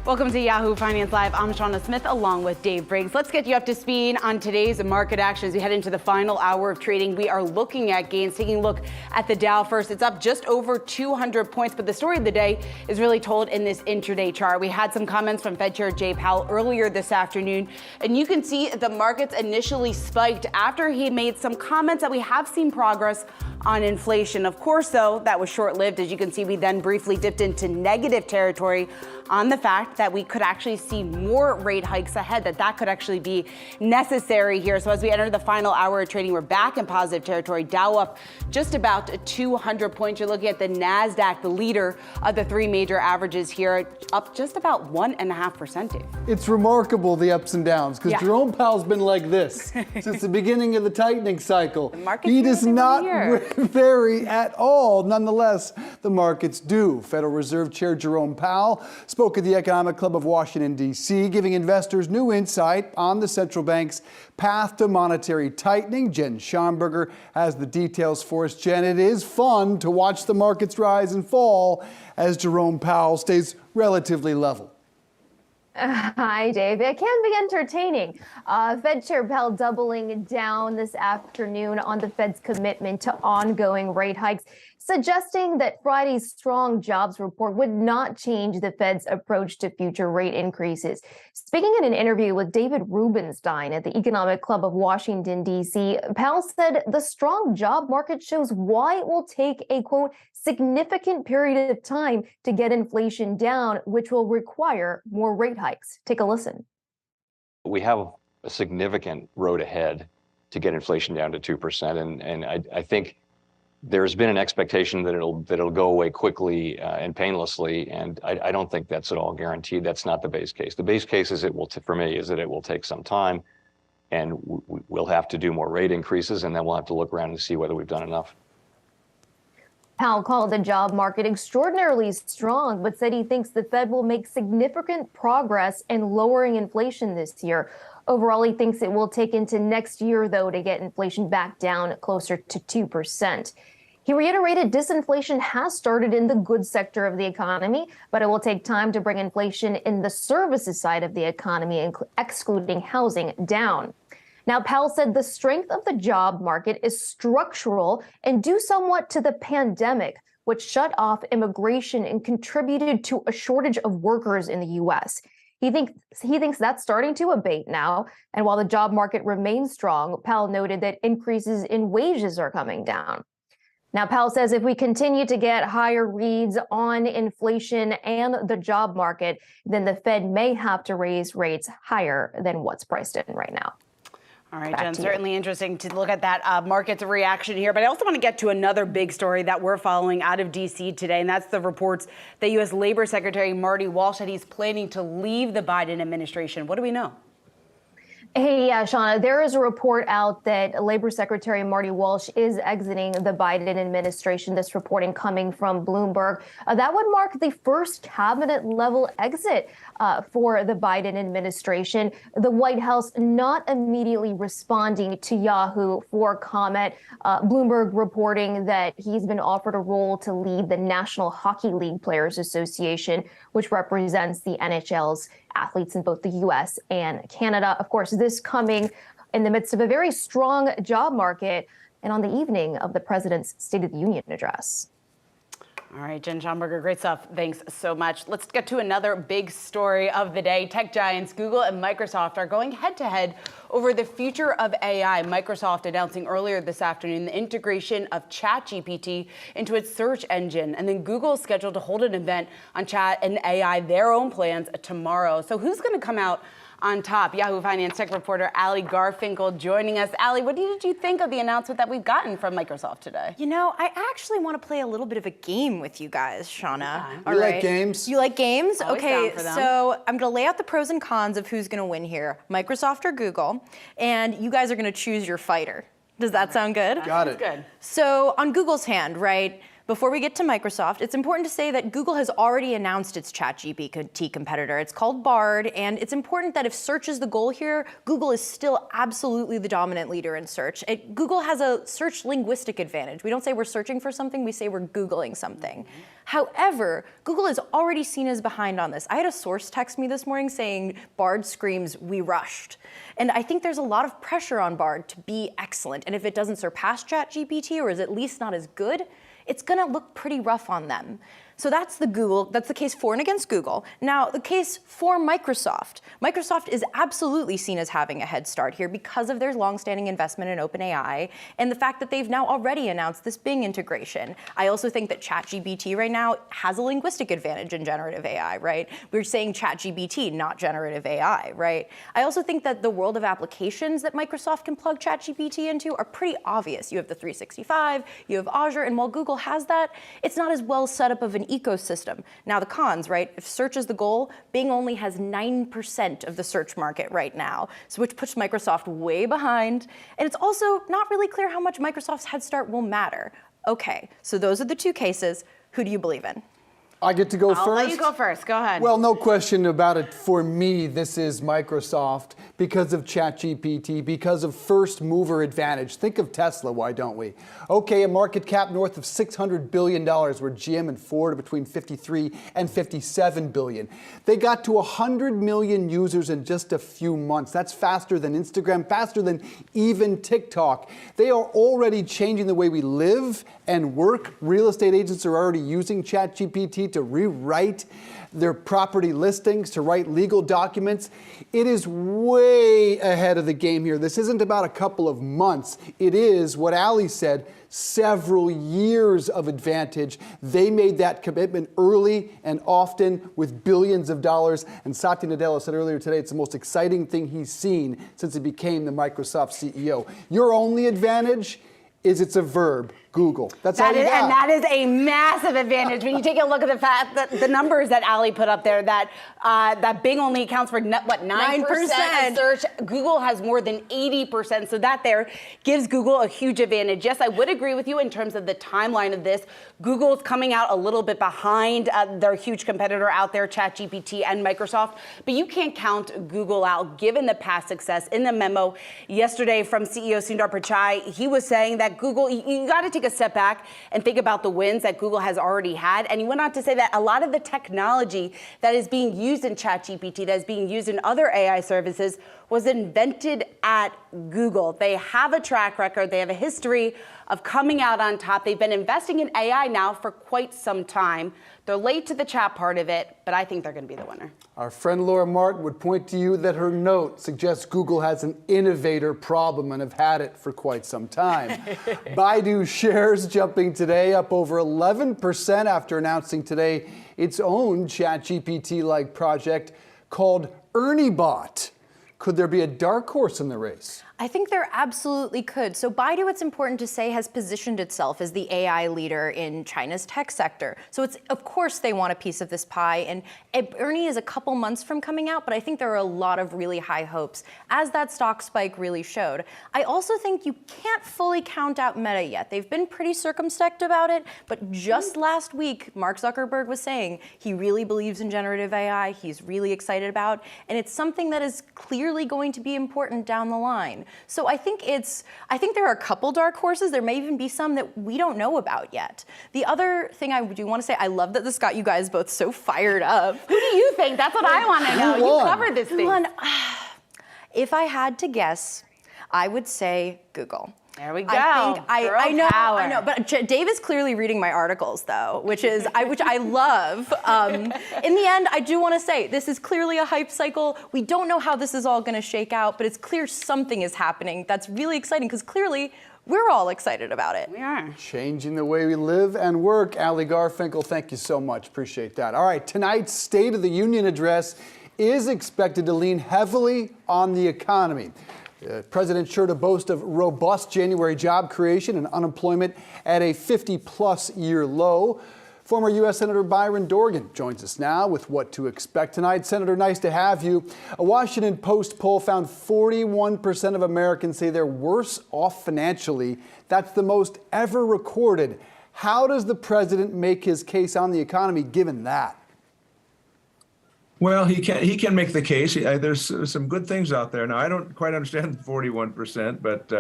Welcome to Yahoo Finance Live. I'm Shauna Smith along with Dave Briggs. Let's get you up to speed on today's market action as we head into the final hour of trading. We are looking at gains, taking a look at the Dow first. It's up just over 200 points, but the story of the day is really told in this intraday chart. We had some comments from Fed Chair Jay Powell earlier this afternoon, and you can see the markets initially spiked after he made some comments that we have seen progress on inflation. Of course, though, that was short-lived. As you can see, we then briefly dipped into negative territory on the fact that we could actually see more rate hikes ahead, that could actually be necessary here. So as we enter the final hour of trading, we're back in positive territory. Dow up just about 200 points. You're looking at the Nasdaq, the leader of the three major averages here, up just about 1.5%. It's remarkable, the ups and downs, because Jerome Powell's been like this since the beginning of the tightening cycle. He does not vary at all. Nonetheless, the markets do. Federal Reserve Chair Jerome Powell spoke at the Economic Club of Washington, D.C., giving investors new insight on the central bank's path to monetary tightening. Jen Schomburger has the details for us. Jen, it is fun to watch the markets rise and fall as Jerome Powell stays relatively level. Hi, Dave. It can be entertaining. Fed Chair Powell doubling down this afternoon on the Fed's commitment to ongoing rate hikes, suggesting that Friday's strong jobs report would not change the Fed's approach to future rate increases. Speaking in an interview with David Rubenstein at the Economic Club of Washington, D.C., Powell said the strong job market shows why it will take a, quote, significant period of time to get inflation down, which will require more rate hikes. Take a listen. We have a significant road ahead to get inflation down to 2%. And I think there's been an expectation that it'll go away quickly and painlessly, and I don't think that's at all guaranteed. That's not the base case. The base case is for me is that it will take some time, and we'll have to do more rate increases, and then we'll have to look around and see whether we've done enough. Powell called the job market extraordinarily strong, but said he thinks the Fed will make significant progress in lowering inflation this year. Overall, he thinks it will take into next year, though, to get inflation back down closer to 2%. He reiterated disinflation has started in the goods sector of the economy, but it will take time to bring inflation in the services side of the economy, excluding housing, down. Now, Powell said the strength of the job market is structural and due somewhat to the pandemic, which shut off immigration and contributed to a shortage of workers in the U.S. He thinks that's starting to abate now. And while the job market remains strong, Powell noted that increases in wages are coming down. Now, Powell says if we continue to get higher reads on inflation and the job market, then the Fed may have to raise rates higher than what's priced in right now. All right, Jen, certainly interesting to look at that market's reaction here. But I also want to get to another big story that we're following out of D.C. today, and that's the reports that U.S. Labor Secretary Marty Walsh said he's planning to leave the Biden administration. What do we know? Hey, Shauna, there is a report out that Labor Secretary Marty Walsh is exiting the Biden administration. This reporting coming from Bloomberg. That would mark the first cabinet level exit for the Biden administration. The White House not immediately responding to Yahoo for comment. Bloomberg reporting that he's been offered a role to lead the National Hockey League Players Association, which represents the NHL's athletes in both the U.S. and Canada. Of course, this coming in the midst of a very strong job market and on the evening of the president's State of the Union address. All right, Jen Schomburger, great stuff. Thanks so much. Let's get to another big story of the day. Tech giants Google and Microsoft are going head-to-head over the future of AI. Microsoft announcing earlier this afternoon the integration of ChatGPT into its search engine. And then Google is scheduled to hold an event on chat and AI, their own plans, tomorrow. So who's going to come out on top? Yahoo Finance tech reporter Ali Garfinkel joining us. Ali, what did you think of the announcement that we've gotten from Microsoft today? You know, I actually want to play a little bit of a game with you guys, Shauna. Okay. You like games? You like games? Always okay, down for them. so I'm going to lay out the pros and cons of who's going to win here, Microsoft or Google, and you guys are going to choose your fighter. Does that sound good? Got it. Good. So on Google's hand, right? Before we get to Microsoft, it's important to say that Google has already announced its ChatGPT competitor. It's called Bard, and it's important that if search is the goal here, Google is still absolutely the dominant leader in search. Google has a search linguistic advantage. We don't say we're searching for something, we say we're Googling something. However, Google is already seen as behind on this. I had a source text me this morning saying Bard screams, "We rushed." And I think there's a lot of pressure on Bard to be excellent. And if it doesn't surpass ChatGPT or is at least not as good, it's gonna look pretty rough on them. So that's the case for and against Google. Now, the case for Microsoft. Microsoft is absolutely seen as having a head start here because of their longstanding investment in OpenAI and the fact that they've now already announced this Bing integration. I also think that ChatGPT right now has a linguistic advantage in generative AI, right? We're saying ChatGPT, not generative AI, right? I also think that the world of applications that Microsoft can plug ChatGPT into are pretty obvious. You have the 365, you have Azure, and while Google has that, it's not as well set up of an ecosystem. Now the cons, right? If search is the goal, Bing only has 9% of the search market right now, so which puts Microsoft way behind. And it's also not really clear how much Microsoft's head start will matter. Okay, so those are the two cases. Who do you believe in? I get to go first? I'll let you go first. Go ahead. Well, no question about it. For me, this is Microsoft because of ChatGPT, because of first mover advantage. Think of Tesla, why don't we? Okay, a market cap north of $600 billion, where GM and Ford are between 53 and 57 billion. They got to 100 million users in just a few months. That's faster than Instagram, faster than even TikTok. They are already changing the way we live and work. Real estate agents are already using ChatGPT to rewrite their property listings, to write legal documents. It is way ahead of the game here. This isn't about a couple of months. It is, what Ali said, several years of advantage. They made that commitment early and often with billions of dollars. And Satya Nadella said earlier today, it's the most exciting thing he's seen since he became the Microsoft CEO. Your only advantage is it's a verb. Google. That's all you got. And that is a massive advantage when you take a look at the fact that the numbers that Ali put up there, that that Bing only accounts for 9% of search. Google has more than 80%. So that there gives Google a huge advantage. Yes, I would agree with you in terms of the timeline of this. Google's coming out a little bit behind their huge competitor out there, ChatGPT and Microsoft. But you can't count Google out given the past success. In the memo yesterday from CEO Sundar Pichai, he was saying that Google, you got to take a step back and think about the wins that Google has already had. And he went on to say that a lot of the technology that is being used in ChatGPT, that is being used in other AI services, was invented at Google. They have a track record. They have a history of coming out on top. They've been investing in AI now for quite some time. They're late to the chat part of it, but I think they're going to be the winner. Our friend Laura Martin would point to you that her note suggests Google has an innovator problem and have had it for quite some time. Baidu shares jumping today up over 11% after announcing today its own ChatGPT-like project called ErnieBot. Could there be a dark horse in the race? I think there absolutely could. So Baidu, it's important to say, has positioned itself as the AI leader in China's tech sector. So it's, of course, they want a piece of this pie. And Ernie is a couple months from coming out, but I think there are a lot of really high hopes, as that stock spike really showed. I also think you can't fully count out Meta yet. They've been pretty circumspect about it, but just last week, Mark Zuckerberg was saying he really believes in generative AI, he's really excited about, and it's something that is clearly going to be important down the line. So I think there are a couple dark horses. There may even be some that we don't know about yet. The other thing I do want to say, I love that this got you guys both so fired up. Who do you think? That's what I want to know. You covered this thing. If I had to guess, I would say Google. There we go. I know, but Dave is clearly reading my articles, though, which I love. In the end, I do want to say this is clearly a hype cycle. We don't know how this is all going to shake out, but it's clear something is happening that's really exciting because clearly we're all excited about it. We are. Changing the way we live and work. Ali Garfinkel, thank you so much. Appreciate that. All right, tonight's State of the Union address is expected to lean heavily on the economy. The president sure to boast of robust January job creation and unemployment at a 50-plus year low. Former U.S. Senator Byron Dorgan joins us now with what to expect tonight. Senator, nice to have you. A Washington Post poll found 41% of Americans say they're worse off financially. That's the most ever recorded. How does the president make his case on the economy given that? Well, he can make the case. There's some good things out there. Now, I don't quite understand the 41%, but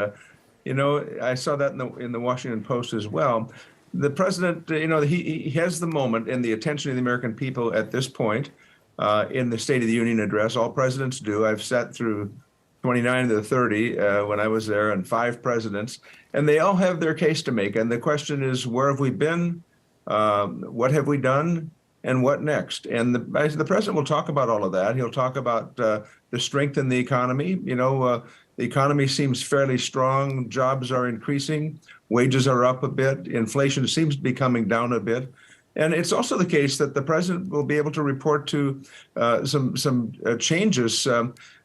I saw that in the Washington Post as well. The president, he has the moment and the attention of the American people at this point in the State of the Union address. All presidents do. I've sat through 29 to 30 when I was there, and 5 presidents, and they all have their case to make. And the question is, where have we been? What have we done? And what next? And the president will talk about all of that. He'll talk about the strength in the economy. The economy seems fairly strong. Jobs are increasing. Wages are up a bit. Inflation seems to be coming down a bit. And it's also the case that the president will be able to report to some changes.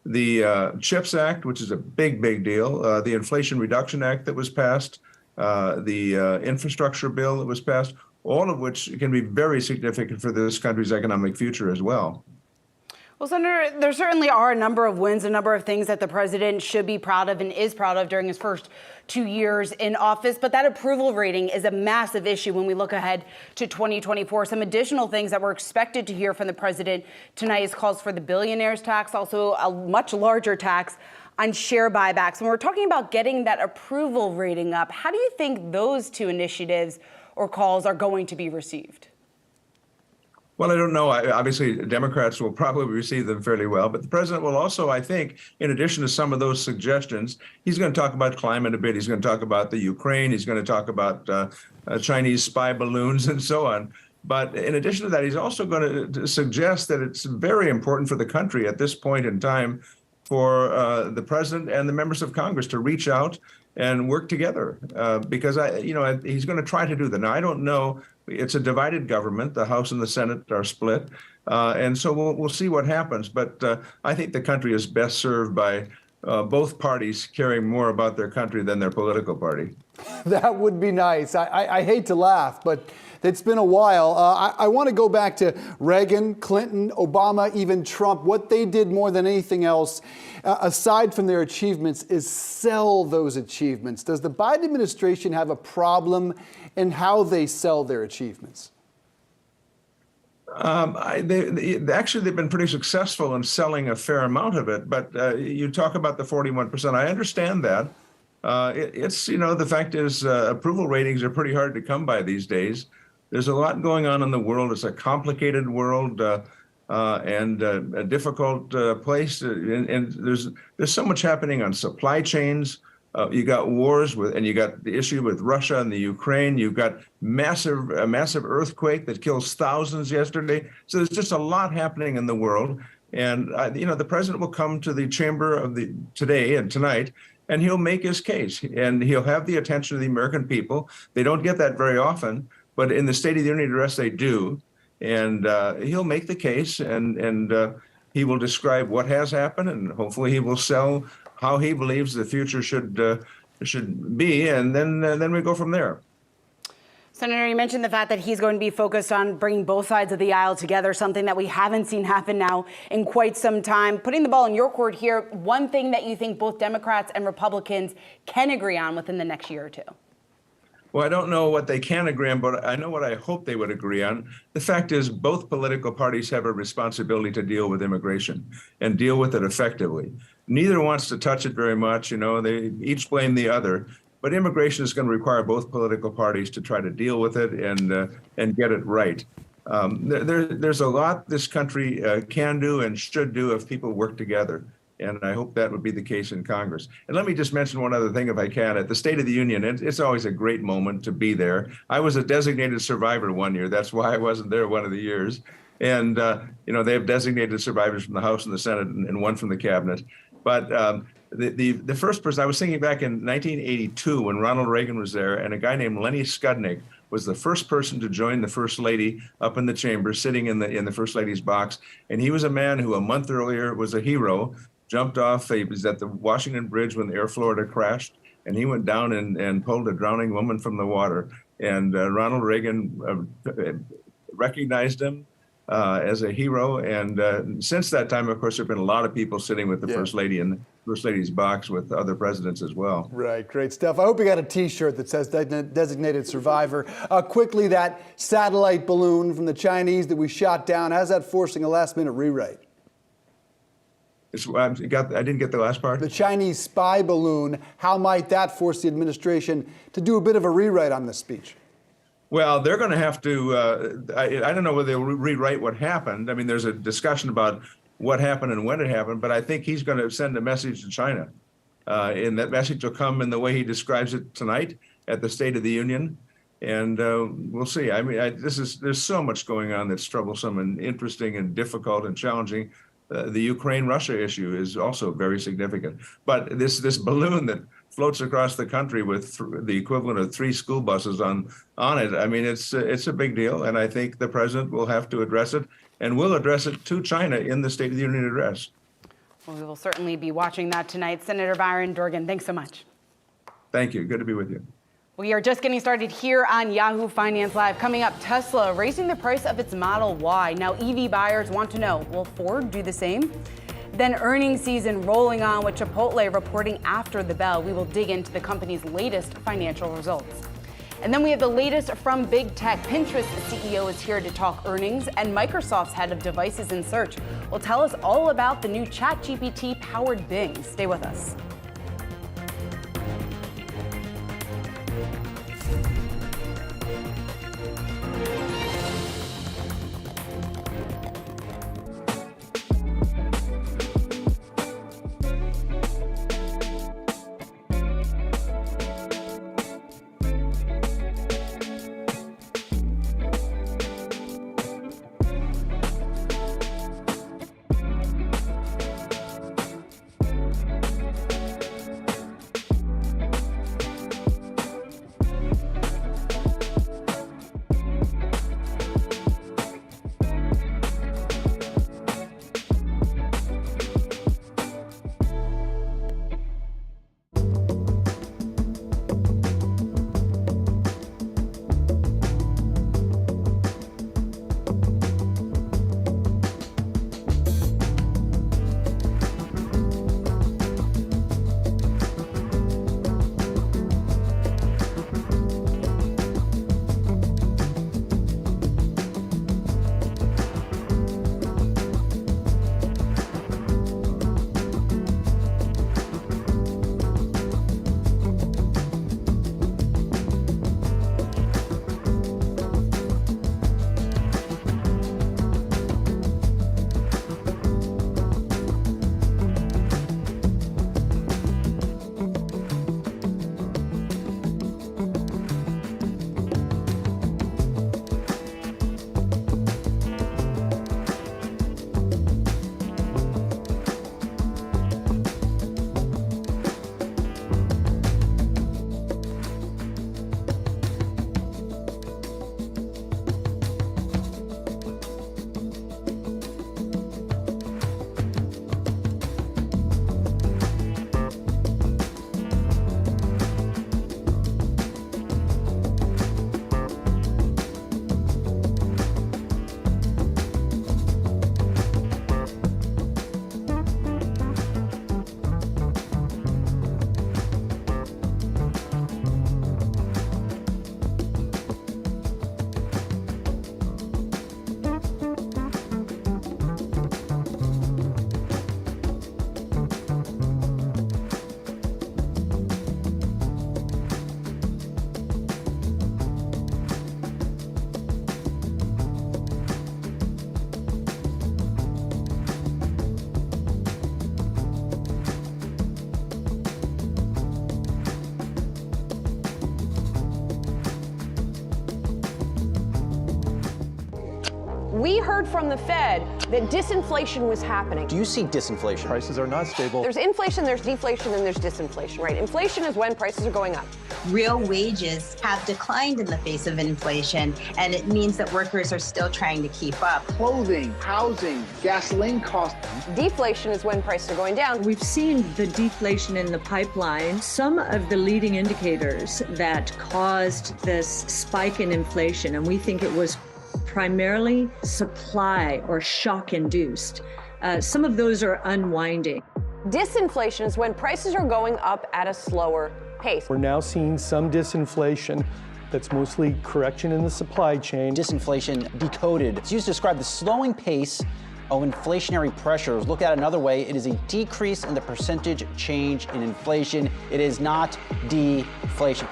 The CHIPS Act, which is a big deal. The Inflation Reduction Act that was passed. The infrastructure bill that was passed. All of which can be very significant for this country's economic future as well. Well, Senator, there certainly are a number of wins, a number of things that the president should be proud of and is proud of during his first 2 years in office. But that approval rating is a massive issue when we look ahead to 2024. Some additional things that we're expected to hear from the president tonight is calls for the billionaires tax, also a much larger tax on share buybacks. When we're talking about getting that approval rating up, how do you think those two initiatives or calls are going to be received? Well, I don't know. Obviously, Democrats will probably receive them fairly well, but the president will also, I think, in addition to some of those suggestions, he's going to talk about climate a bit. He's going to talk about the Ukraine. He's going to talk about Chinese spy balloons and so on. But in addition to that, he's also going to suggest that it's very important for the country at this point in time for the president and the members of Congress to reach out and work together, because he's going to try to do that. Now, I don't know. It's a divided government. The House and the Senate are split, and so we'll see what happens. But I think the country is best served by both parties caring more about their country than their political party. That would be nice. I hate to laugh, but it's been a while. I want to go back to Reagan, Clinton, Obama, even Trump. What they did more than anything else, aside from their achievements, is sell those achievements. Does the Biden administration have a problem in how they sell their achievements? Actually, they've been pretty successful in selling a fair amount of it. But you talk about the 41%. I understand that. The fact is approval ratings are pretty hard to come by these days. There's a lot going on in the world. It's a complicated world and a difficult place. And there's so much happening on supply chains. You got wars and you got the issue with Russia and the Ukraine. You've got a massive earthquake that kills thousands yesterday. So there's just a lot happening in the world. And the president will come to the chamber today and tonight, and he'll make his case, and he'll have the attention of the American people. They don't get that very often, but in the State of the Union address, they do. And he'll make the case, and he will describe what has happened, and hopefully he will sell how he believes the future should be, and then we go from there. Senator, you mentioned the fact that he's going to be focused on bringing both sides of the aisle together, something that we haven't seen happen now in quite some time. Putting the ball in your court here, one thing that you think both Democrats and Republicans can agree on within the next year or two? Well, I don't know what they can agree on, but I know what I hope they would agree on. The fact is, both political parties have a responsibility to deal with immigration and deal with it effectively. Neither wants to touch it very much. They each blame the other. But immigration is going to require both political parties to try to deal with it and get it right. There's a lot this country can do and should do if people work together. And I hope that would be the case in Congress. And let me just mention one other thing, if I can. At the State of the Union, it's always a great moment to be there. I was a designated survivor one year. That's why I wasn't there one of the years. And, they have designated survivors from the House and the Senate and one from the cabinet. But the first person, I was thinking back in 1982 when Ronald Reagan was there, and a guy named Lenny Skudnik was the first person to join the First Lady up in the chamber, sitting in the First Lady's box. And he was a man who a month earlier was a hero, jumped off. He was at the Washington Bridge when the Air Florida crashed, and he went down and pulled a drowning woman from the water. And Ronald Reagan recognized him, as a hero. And since that time, of course, there have been a lot of people sitting with the First Lady in the First Lady's box with other presidents as well. Right, great stuff. I hope you got a T-shirt that says designated survivor. Quickly, that satellite balloon from the Chinese that we shot down, how's that forcing a last-minute rewrite? I didn't get the last part. The Chinese spy balloon, how might that force the administration to do a bit of a rewrite on this speech? Well, they're going to have to, I don't know whether they'll rewrite what happened. I mean, there's a discussion about what happened and when it happened, but I think he's going to send a message to China. And that message will come in the way he describes it tonight at the State of the Union. And we'll see. I mean, there's so much going on that's troublesome and interesting and difficult and challenging. The Ukraine-Russia issue is also very significant. But this balloon that floats across the country with the equivalent of 3 school buses on it, I mean, it's a big deal. And I think the president will have to address it, and will address it to China in the State of the Union address. Well, we will certainly be watching that tonight. Senator Byron Dorgan, thanks so much. Thank you. Good to be with you. We are just getting started here on Yahoo Finance Live. Coming up, Tesla raising the price of its Model Y. Now EV buyers want to know, will Ford do the same? Then earnings season rolling on with Chipotle reporting after the bell. We will dig into the company's latest financial results. And then we have the latest from big tech. Pinterest CEO is here to talk earnings, and Microsoft's head of devices and search will tell us all about the new ChatGPT powered Bing. Stay with us. We heard from the Fed that disinflation was happening. Do you see disinflation? Prices are not stable. There's inflation, there's deflation, and there's disinflation, right? Inflation is when prices are going up. Real wages have declined in the face of inflation, and it means that workers are still trying to keep up. Clothing, housing, gasoline costs. Deflation is when prices are going down. We've seen the deflation in the pipeline. Some of the leading indicators that caused this spike in inflation, and we think it was primarily supply or shock induced. Some of those are unwinding. Disinflation is when prices are going up at a slower pace. We're now seeing some disinflation. That's mostly correction in the supply chain. Disinflation decoded. It's used to describe the slowing pace of inflationary pressures. Look at it another way, it is a decrease in the percentage change in inflation. It is not deflation.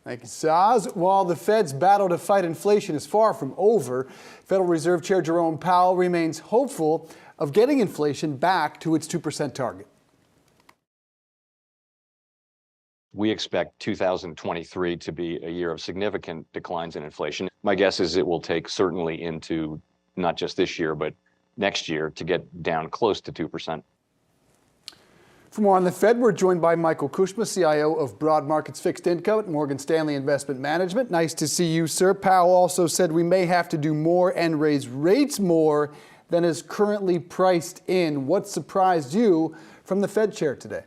Thank you, Saz. While the Fed's battle to fight inflation is far from over, Federal Reserve Chair Jerome Powell remains hopeful of getting inflation back to its 2% target. We expect 2023 to be a year of significant declines in inflation. My guess is it will take certainly into not just this year, but next year to get down close to 2%. For more on the Fed, we're joined by Michael Kushma, CIO of Broad Markets Fixed Income at Morgan Stanley Investment Management. Nice to see you, sir. Powell also said we may have to do more and raise rates more than is currently priced in. What surprised you from the Fed chair today?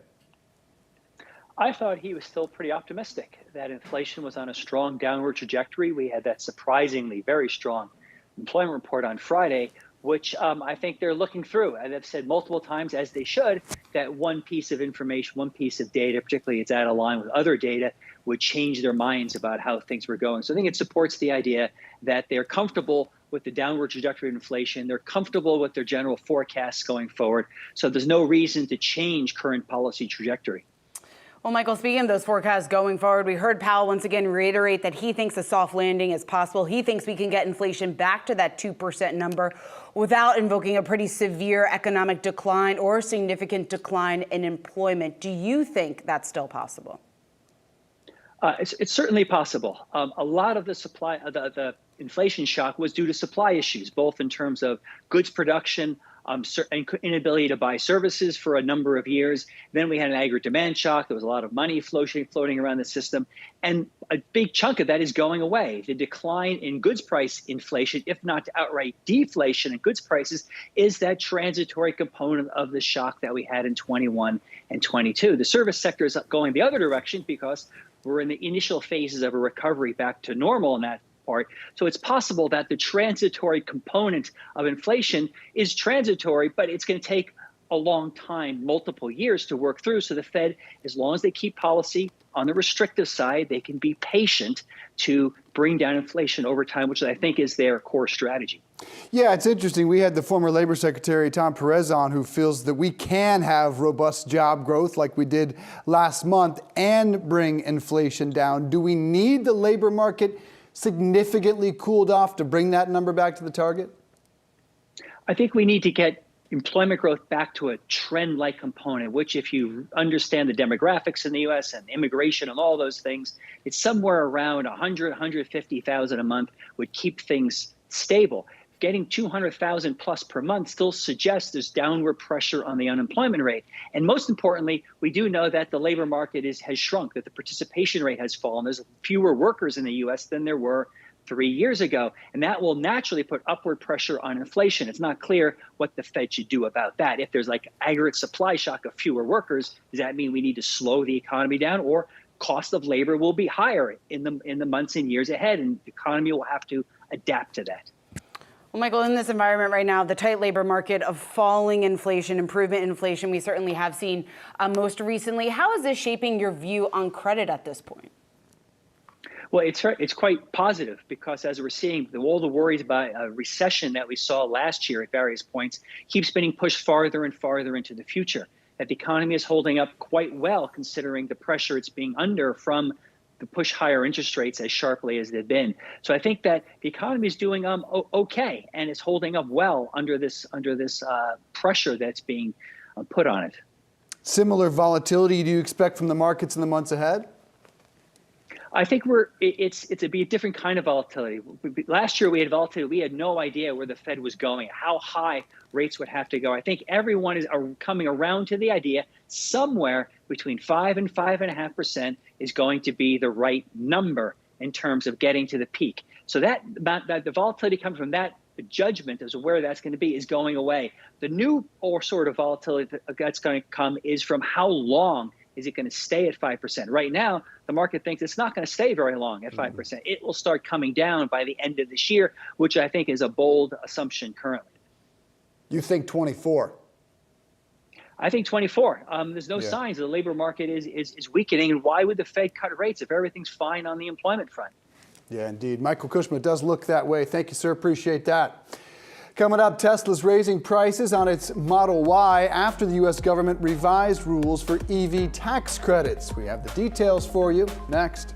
I thought he was still pretty optimistic that inflation was on a strong downward trajectory. We had that surprisingly very strong employment report on Friday, which I think they're looking through. And they've said multiple times, as they should, that one piece of information, one piece of data, particularly it's out of line with other data, would change their minds about how things were going. So I think it supports the idea that they're comfortable with the downward trajectory of inflation. They're comfortable with their general forecasts going forward. So there's no reason to change current policy trajectory. Well, Michael, speaking of those forecasts going forward, we heard Powell once again reiterate that he thinks a soft landing is possible. He thinks we can get inflation back to that 2% number without invoking a pretty severe economic decline or significant decline in employment. Do you think that's still possible? It's certainly possible. A lot of the inflation shock was due to supply issues, both in terms of goods production, and inability to buy services for a number of years. Then we had an aggregate demand shock. There was a lot of money floating around the system. And a big chunk of that is going away. The decline in goods price inflation, if not outright deflation in goods prices, is that transitory component of the shock that we had in 21 and 22. The service sector is going the other direction because we're in the initial phases of a recovery back to normal in that part. So it's possible that the transitory component of inflation is transitory, but it's going to take a long time, multiple years to work through. So the Fed, as long as they keep policy on the restrictive side, they can be patient to bring down inflation over time, which I think is their core strategy. Yeah, it's interesting. We had the former Labor Secretary, Tom Perez, on, who feels that we can have robust job growth like we did last month and bring inflation down. Do we need the labor market significantly cooled off to bring that number back to the target? I think we need to get employment growth back to a trend-like component, which if you understand the demographics in the U.S. and immigration and all those things, it's somewhere around 100, 150,000 a month would keep things stable. Getting 200,000 plus per month still suggests there's downward pressure on the unemployment rate. And most importantly, we do know that the labor market has shrunk, that the participation rate has fallen. There's fewer workers in the U.S. than there were 3 years ago. And that will naturally put upward pressure on inflation. It's not clear what the Fed should do about that. If there's like aggregate supply shock of fewer workers, does that mean we need to slow the economy down, or cost of labor will be higher in the months and years ahead, and the economy will have to adapt to that? Well, Michael, in this environment right now, the tight labor market of falling inflation, improvement in inflation, we certainly have seen most recently. How is this shaping your view on credit at this point? Well, it's quite positive because as we're seeing, all the worries about a recession that we saw last year at various points keeps being pushed farther and farther into the future. That the economy is holding up quite well considering the pressure it's being under from the push higher interest rates as sharply as they've been. So I think that the economy is doing okay, and it's holding up well under this pressure that's being put on it. Similar volatility do you expect from the markets in the months ahead? I think it'd be a different kind of volatility. Last year we had volatility. We had no idea where the Fed was going, how high rates would have to go. I think everyone is coming around to the idea somewhere between 5 and 5.5% is going to be the right number in terms of getting to the peak. So that the volatility coming from that judgment as to where that's going to be is going away. The new sort of volatility that's going to come is from how long Is it going to stay at 5%? Right now, the market thinks it's not going to stay very long at 5%. It will start coming down by the end of this year, which I think is a bold assumption currently. You think 24? I think 24. There's no signs the labor market is weakening. And why would the Fed cut rates if everything's fine on the employment front? Yeah, indeed. Michael Cushman, it does look that way. Thank you, sir. Appreciate that. Coming up, Tesla's raising prices on its Model Y after the U.S. government revised rules for EV tax credits. We have the details for you next.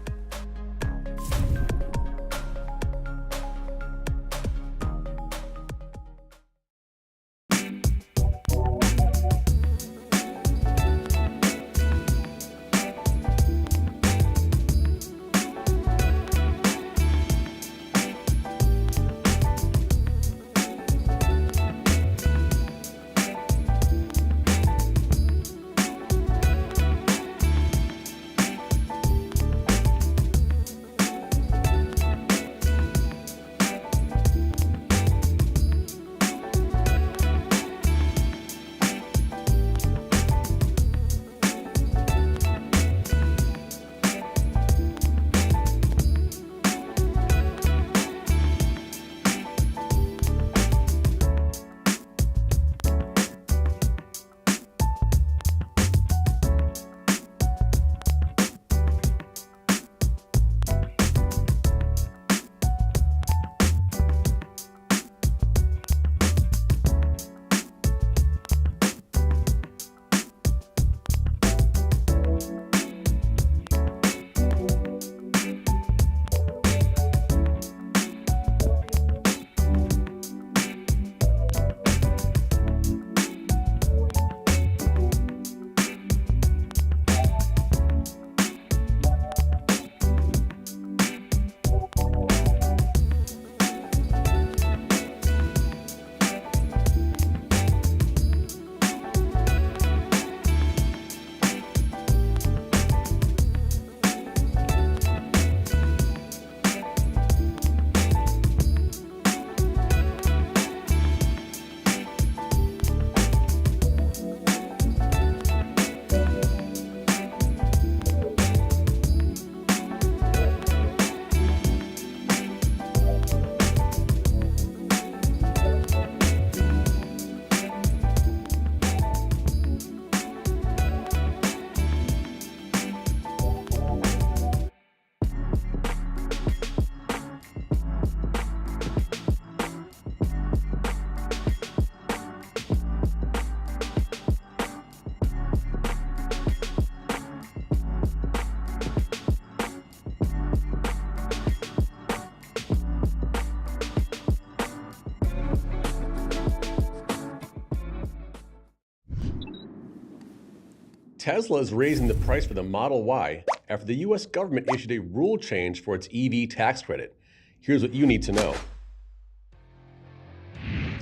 Tesla is raising the price for the Model Y after the U.S. government issued a rule change for its EV tax credit. Here's what you need to know.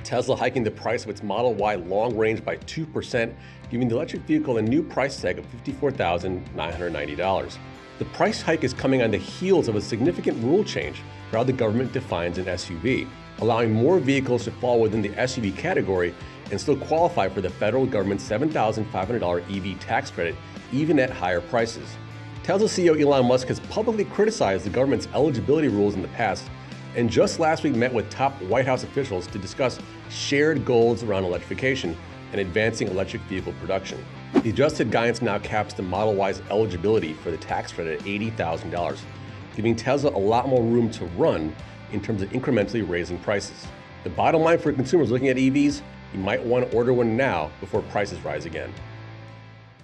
Tesla hiking the price of its Model Y long range by 2%, giving the electric vehicle a new price tag of $54,990. The price hike is coming on the heels of a significant rule change for how the government defines an SUV, allowing more vehicles to fall within the SUV category and still qualify for the federal government's $7,500 EV tax credit, even at higher prices. Tesla CEO Elon Musk has publicly criticized the government's eligibility rules in the past, and just last week met with top White House officials to discuss shared goals around electrification and advancing electric vehicle production. The adjusted guidance now caps the Model Y's eligibility for the tax credit at $80,000, giving Tesla a lot more room to run in terms of incrementally raising prices. The bottom line for consumers looking at EVs, you might want to order one now before prices rise again.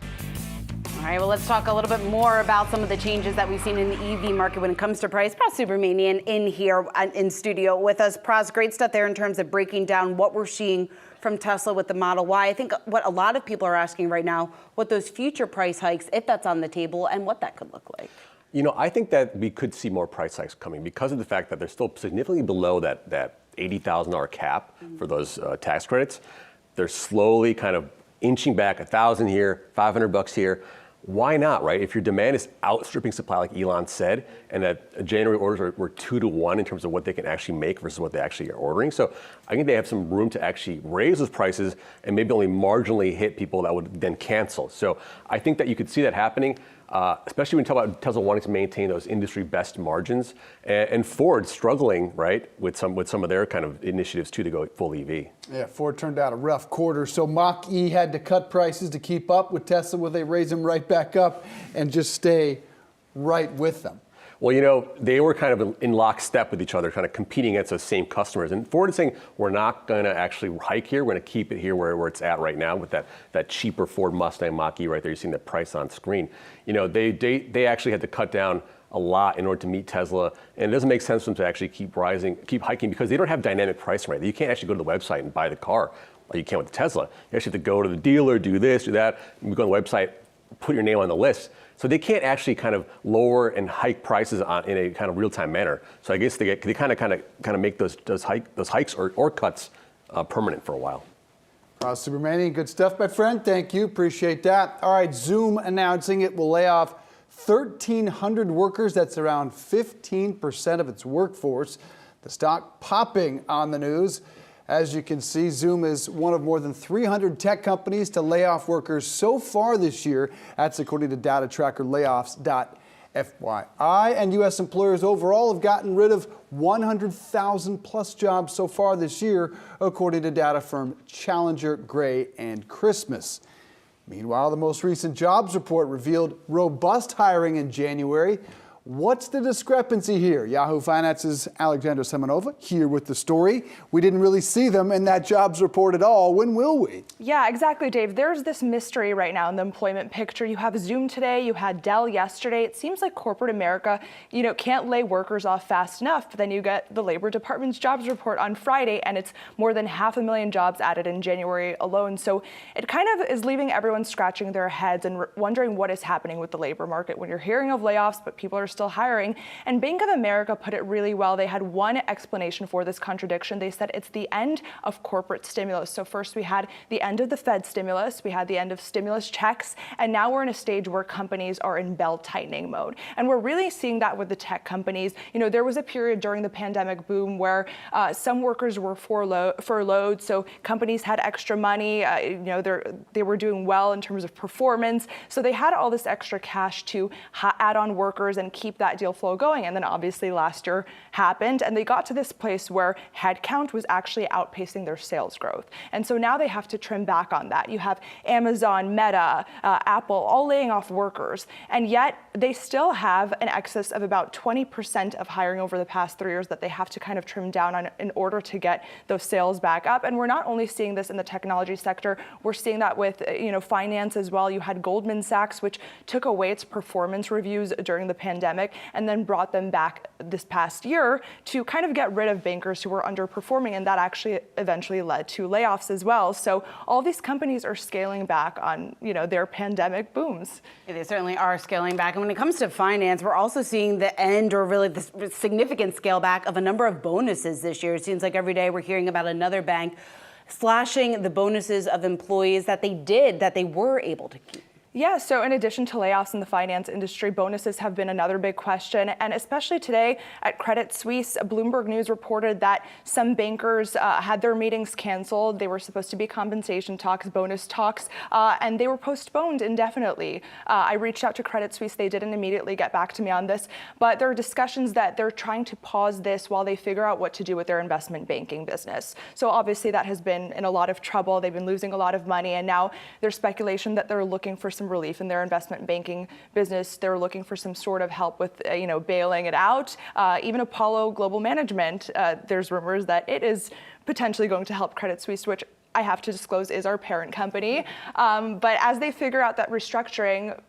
All right, well, let's talk a little bit more about some of the changes that we've seen in the EV market when it comes to price. Pras Subramanian in here in studio with us. Pras, great stuff there in terms of breaking down what we're seeing from Tesla with the Model Y. I think what a lot of people are asking right now, what those future price hikes, if that's on the table, and what that could look like. You know, I think that we could see more price hikes coming because of the fact that they're still significantly below that $80,000 cap for those tax credits. They're slowly kind of inching back $1,000 here, $500 here. why not, right? If your demand is outstripping supply, like Elon said, and that January orders were 2 to 1 in terms of what they can actually make versus what they actually are ordering. So I think they have some room to actually raise those prices and maybe only marginally hit people that would then cancel. So I think that you could see that happening. Especially when you talk about Tesla wanting to maintain those industry best margins, and Ford struggling, right, with some of their kind of initiatives too to go full EV. Yeah, Ford turned out a rough quarter, so Mach-E had to cut prices to keep up with Tesla. Will they raise them right back up and just stay right with them? Well, they were kind of in lockstep with each other, kind of competing against those same customers. And Ford is saying, we're not going to actually hike here. We're going to keep it here where it's at right now with that cheaper Ford Mustang Mach-E right there. You're seeing the price on screen. They actually had to cut down a lot in order to meet Tesla. And it doesn't make sense for them to actually keep hiking because they don't have dynamic pricing right there. You can't actually go to the website and buy the car like you can with the Tesla. You actually have to go to the dealer, do this, do that. You go on the website, put your name on the list. So they can't actually kind of lower and hike prices in a kind of real-time manner. So I guess they kind of make those hikes or cuts permanent for a while. Ross Subramanian, good stuff, my friend. Thank you. Appreciate that. All right, Zoom announcing it will lay off 1,300 workers. That's around 15% of its workforce. The stock popping on the news. As you can see, Zoom is one of more than 300 tech companies to lay off workers so far this year. That's according to data tracker layoffs.fyi. And U.S. employers overall have gotten rid of 100,000 plus jobs so far this year, according to data firm Challenger, Gray, and Christmas. Meanwhile, the most recent jobs report revealed robust hiring in January. What's the discrepancy here? Yahoo Finance's Alexandra Semenova here with the story. We didn't really see them in that jobs report at all. When will we? Yeah, exactly, Dave. There's this mystery right now in the employment picture. You have Zoom today, you had Dell yesterday. It seems like corporate America, can't lay workers off fast enough. But then you get the Labor Department's jobs report on Friday, and it's more than 500,000 jobs added in January alone. So it kind of is leaving everyone scratching their heads and wondering what is happening with the labor market when you're hearing of layoffs, but people are still hiring. And Bank of America put it really well. They had one explanation for this contradiction. They said it's the end of corporate stimulus. So first we had the end of the Fed stimulus, we had the end of stimulus checks, and now we're in a stage where companies are in belt tightening mode. And we're really seeing that with the tech companies. There was a period during the pandemic boom where some workers were furloughed, so companies had extra money. They were doing well in terms of performance, so they had all this extra cash to add on workers and keep that deal flow going. And then obviously last year happened, and they got to this place where headcount was actually outpacing their sales growth. And so now they have to trim back on that. You have Amazon, Meta, Apple, all laying off workers, and yet they still have an excess of about 20% of hiring over the past 3 years that they have to kind of trim down on in order to get those sales back up. And we're not only seeing this in the technology sector, we're seeing that with finance as well. You had Goldman Sachs, which took away its performance reviews during the pandemic and then brought them back this past year to kind of get rid of bankers who were underperforming, and that actually eventually led to layoffs as well. So all these companies are scaling back on their pandemic booms. Yeah, they certainly are scaling back. And when it comes to finance, we're also seeing the end, or really the significant scale back of a number of bonuses this year. It seems like every day we're hearing about another bank slashing the bonuses of employees that they were able to keep. Yeah, so in addition to layoffs in the finance industry, bonuses have been another big question. And especially today at Credit Suisse, Bloomberg News reported that some bankers had their meetings canceled. They were supposed to be compensation talks, bonus talks, and they were postponed indefinitely. I reached out to Credit Suisse. They didn't immediately get back to me on this, but there are discussions that they're trying to pause this while they figure out what to do with their investment banking business. So obviously that has been in a lot of trouble. They've been losing a lot of money, and now there's speculation that they're looking for some relief in their investment banking business. They're looking for some sort of help with, bailing it out. Even Apollo Global Management, there's rumors that it is potentially going to help Credit Suisse, which I have to disclose is our parent company. But as they figure out that restructuring,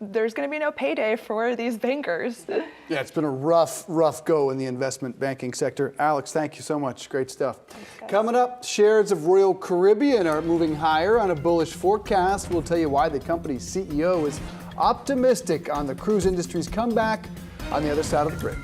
there's going to be no payday for these bankers. Yeah, it's been a rough go in the investment banking sector. Alex, thank you so much. Great stuff. Coming up, shares of Royal Caribbean are moving higher on a bullish forecast. We'll tell you why the company's CEO is optimistic on the cruise industry's comeback on the other side of the break.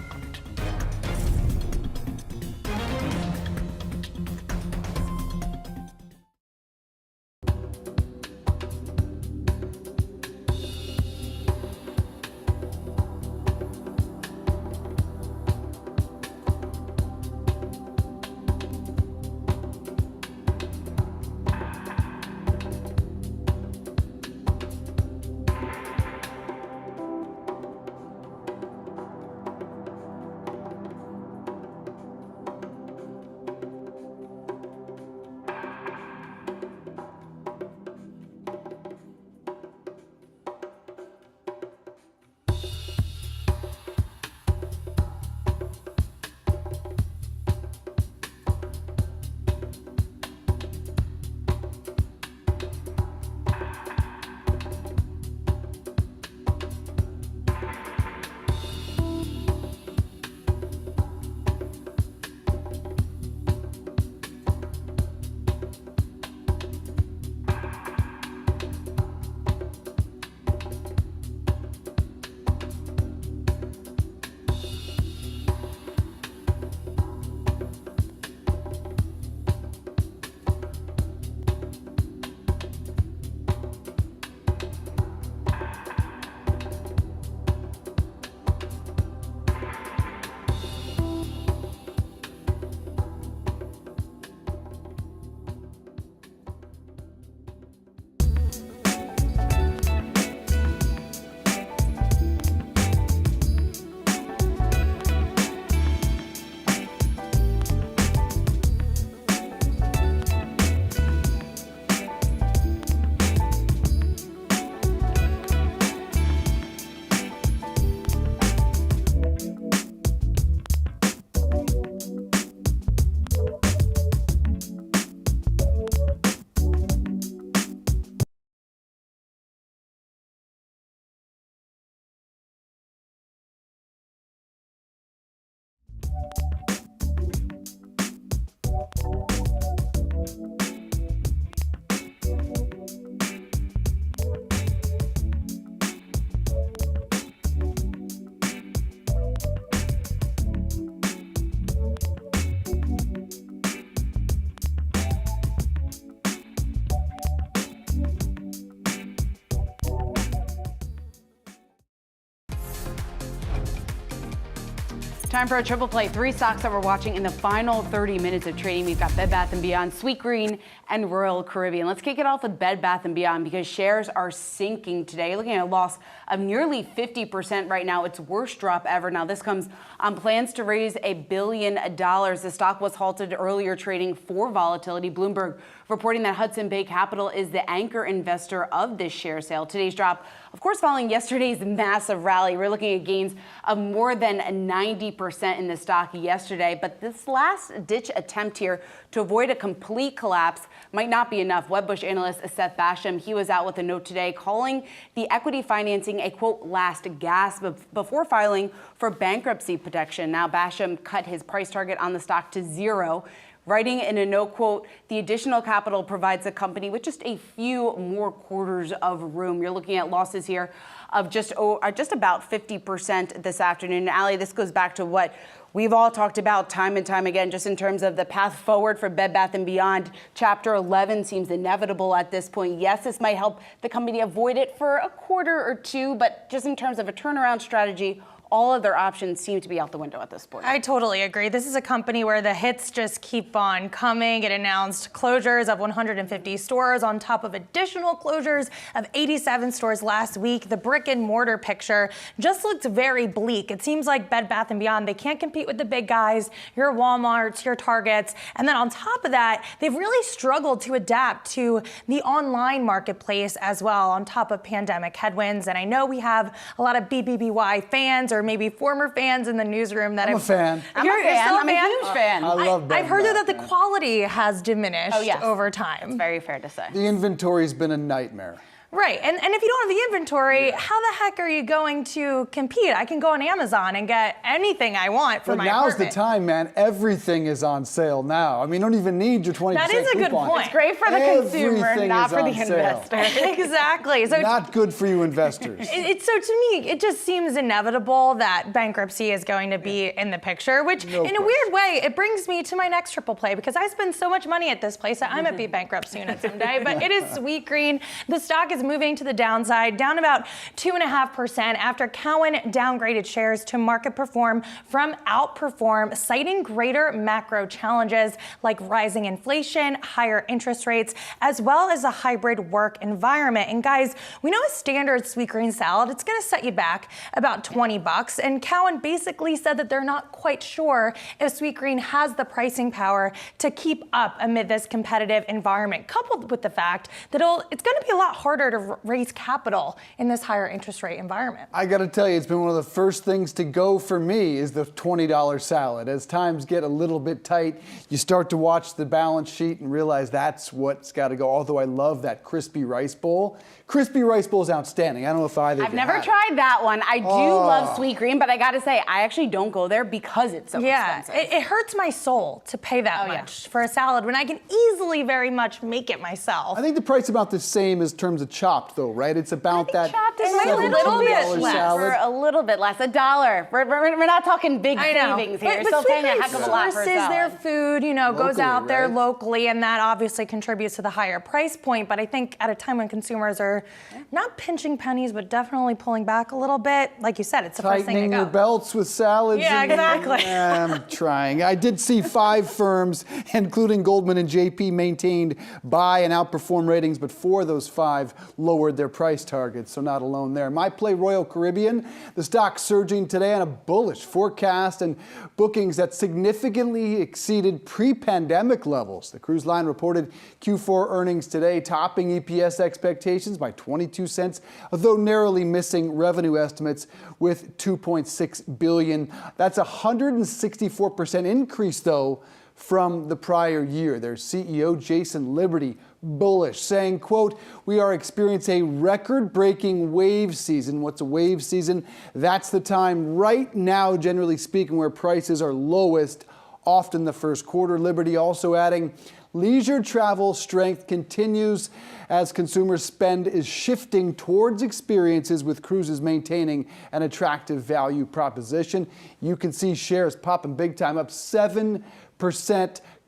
Time for a triple play. 3 stocks that we're watching in the final 30 minutes of trading. We've got Bed Bath & Beyond, Sweetgreen, and Royal Caribbean. Let's kick it off with Bed Bath & Beyond because shares are sinking today. Looking at a loss of nearly 50% right now. Its worst drop ever. Now, this comes on plans to raise $1 billion. The stock was halted earlier trading for volatility. Bloomberg reporting that Hudson Bay Capital is the anchor investor of this share sale. Today's drop, of course, following yesterday's massive rally. We're looking at gains of more than 90% in the stock yesterday. But this last-ditch attempt here to avoid a complete collapse might not be enough. Wedbush analyst Seth Basham, he was out with a note today calling the equity financing a, quote, last gasp before filing for bankruptcy protection. Now, Basham cut his price target on the stock to 0. Writing in a note, quote, the additional capital provides the company with just a few more quarters of room. You're looking at losses here of just about 50% this afternoon. Ali, this goes back to what we've all talked about time and time again, just in terms of the path forward for Bed Bath & Beyond. Chapter 11 seems inevitable at this point. Yes, this might help the company avoid it for a quarter or two, but just in terms of a turnaround strategy, all of their options seem to be out the window at this point. I totally agree. This is a company where the hits just keep on coming. It announced closures of 150 stores on top of additional closures of 87 stores last week. The brick and mortar picture just looks very bleak. It seems like Bed Bath & Beyond, they can't compete with the big guys, your Walmarts, your Targets. And then on top of that, they've really struggled to adapt to the online marketplace as well, on top of pandemic headwinds. And I know we have a lot of BBBY fans or maybe former fans in the newsroom that I'm a fan. I'm a huge fan. I love Bed I've heard Bath, that the quality has diminished over time. It's very fair to say. The inventory's been a nightmare. Right, and if you don't have the inventory, how the heck are you going to compete? I can go on Amazon and get anything I want for my apartment. But now's the time, man. Everything is on sale now. I mean, you don't even need your 20% That is a good coupon. point. It's great for the consumer, not for the investor. Exactly. So not good for you investors. So to me, it just seems inevitable that bankruptcy is going to be in the picture, which in a weird way, it brings me to my next triple play because I spend so much money at this place that I might be bankrupt soon at someday, but it is Sweetgreen. The stock is moving to the downside, down about 2.5% after Cowen downgraded shares to market perform from outperform, citing greater macro challenges like rising inflation, higher interest rates, as well as a hybrid work environment. And guys, we know a standard Sweetgreen salad, it's going to set you back about $20. And Cowen basically said that they're not quite sure if Sweetgreen has the pricing power to keep up amid this competitive environment, coupled with the fact that it's going to be a lot harder to raise capital in this higher interest rate environment. I got to tell you, it's been one of the first things to go for me is the $20 salad. As times get a little bit tight, you start to watch the balance sheet and realize that's what's got to go. Although I love that crispy rice bowl. Crispy rice bowl is outstanding. I don't know if either of you I've never tried that one. I do love Sweetgreen, but I got to say, I actually don't go there because it's so expensive. It hurts my soul to pay that much for a salad when I can easily very much make it myself. I think the price is about the same as terms of Chopped, though, right? It's about that Chopped is a little bit less. salad. For a little bit less, $1. We're not talking big savings here. You're still paying a heck of a lot for a salad. Their food, goes out there locally, and that obviously contributes to the higher price point. But I think at a time when consumers are not pinching pennies, but definitely pulling back a little bit, like you said, it's the first thing to go. Tightening your belts with salads. Yeah, exactly. I'm trying. I did see 5 firms, including Goldman and JP, maintained buy and outperform ratings, but 4 of those 5 lowered their price targets, so not alone there. My play, Royal Caribbean, the stock surging today on a bullish forecast and bookings that significantly exceeded pre-pandemic levels. The cruise line reported Q4 earnings today, topping EPS expectations by 22 cents, although narrowly missing revenue estimates with $2.6 billion. That's a 164% increase, though, from the prior year. Their CEO, Jason Liberty, bullish, saying, quote, we are experiencing a record-breaking wave season. What's a wave season? That's the time right now, generally speaking, where prices are lowest often the first quarter. Liberty also adding, leisure travel strength continues as consumer spend is shifting towards experiences, with cruises maintaining an attractive value proposition. You can see shares popping big time, up 7%.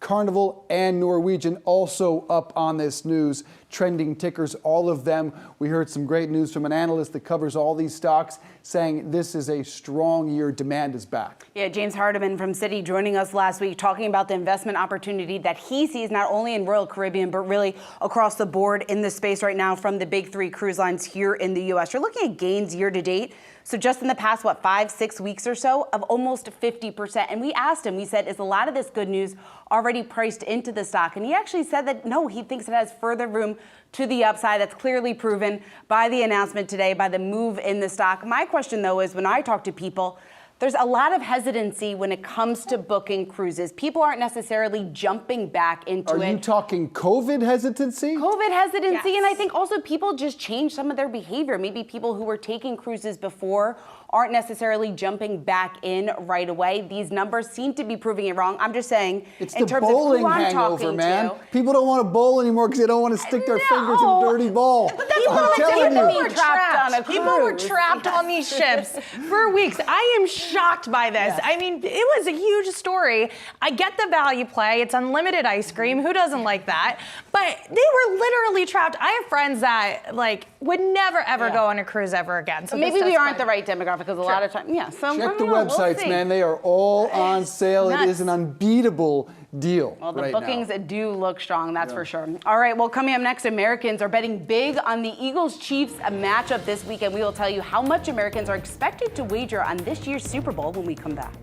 Carnival and Norwegian also up on this news. Trending tickers, all of them. We heard some great news from an analyst that covers all these stocks, saying this is a strong year. Demand is back. Yeah, James Hardiman from Citi joining us last week, talking about the investment opportunity that he sees not only in Royal Caribbean, but really across the board in the space right now from the big three cruise lines here in the U.S. You're looking at gains year to date. So just in the past, 5-6 weeks or so, of almost 50%. And we asked him, we said, is a lot of this good news already priced into the stock? And he actually said that no, he thinks it has further room to the upside. That's clearly proven by the announcement today, by the move in the stock. My question, though, is when I talk to people, there's a lot of hesitancy when it comes to booking cruises. People aren't necessarily jumping back into it. Are you talking COVID hesitancy? COVID hesitancy, yes. And I think also people just change some of their behavior. Maybe people who were taking cruises before aren't necessarily jumping back in right away. These numbers seem to be proving it wrong. I'm just saying, it's in the terms bowling of who I'm hangover, talking man. to. People don't want to bowl anymore because they don't want to stick their fingers in a dirty ball. But that's what People were trapped on a cruise. People were trapped on these ships for weeks. I am shocked by this. Yes. I mean, it was a huge story. I get the value play. It's unlimited ice cream. Who doesn't like that? But they were literally trapped. I have friends that would never ever go on a cruise ever again. So maybe we aren't the right demographic because a lot of times, so check the websites, man. They are all on sale. Nuts. It is an unbeatable deal. Well, the right bookings now. do look strong, that's for sure. All right, well, coming up next, Americans are betting big on the Eagles-Chiefs matchup this weekend. We will tell you how much Americans are expected to wager on this year's Super Bowl when we come back.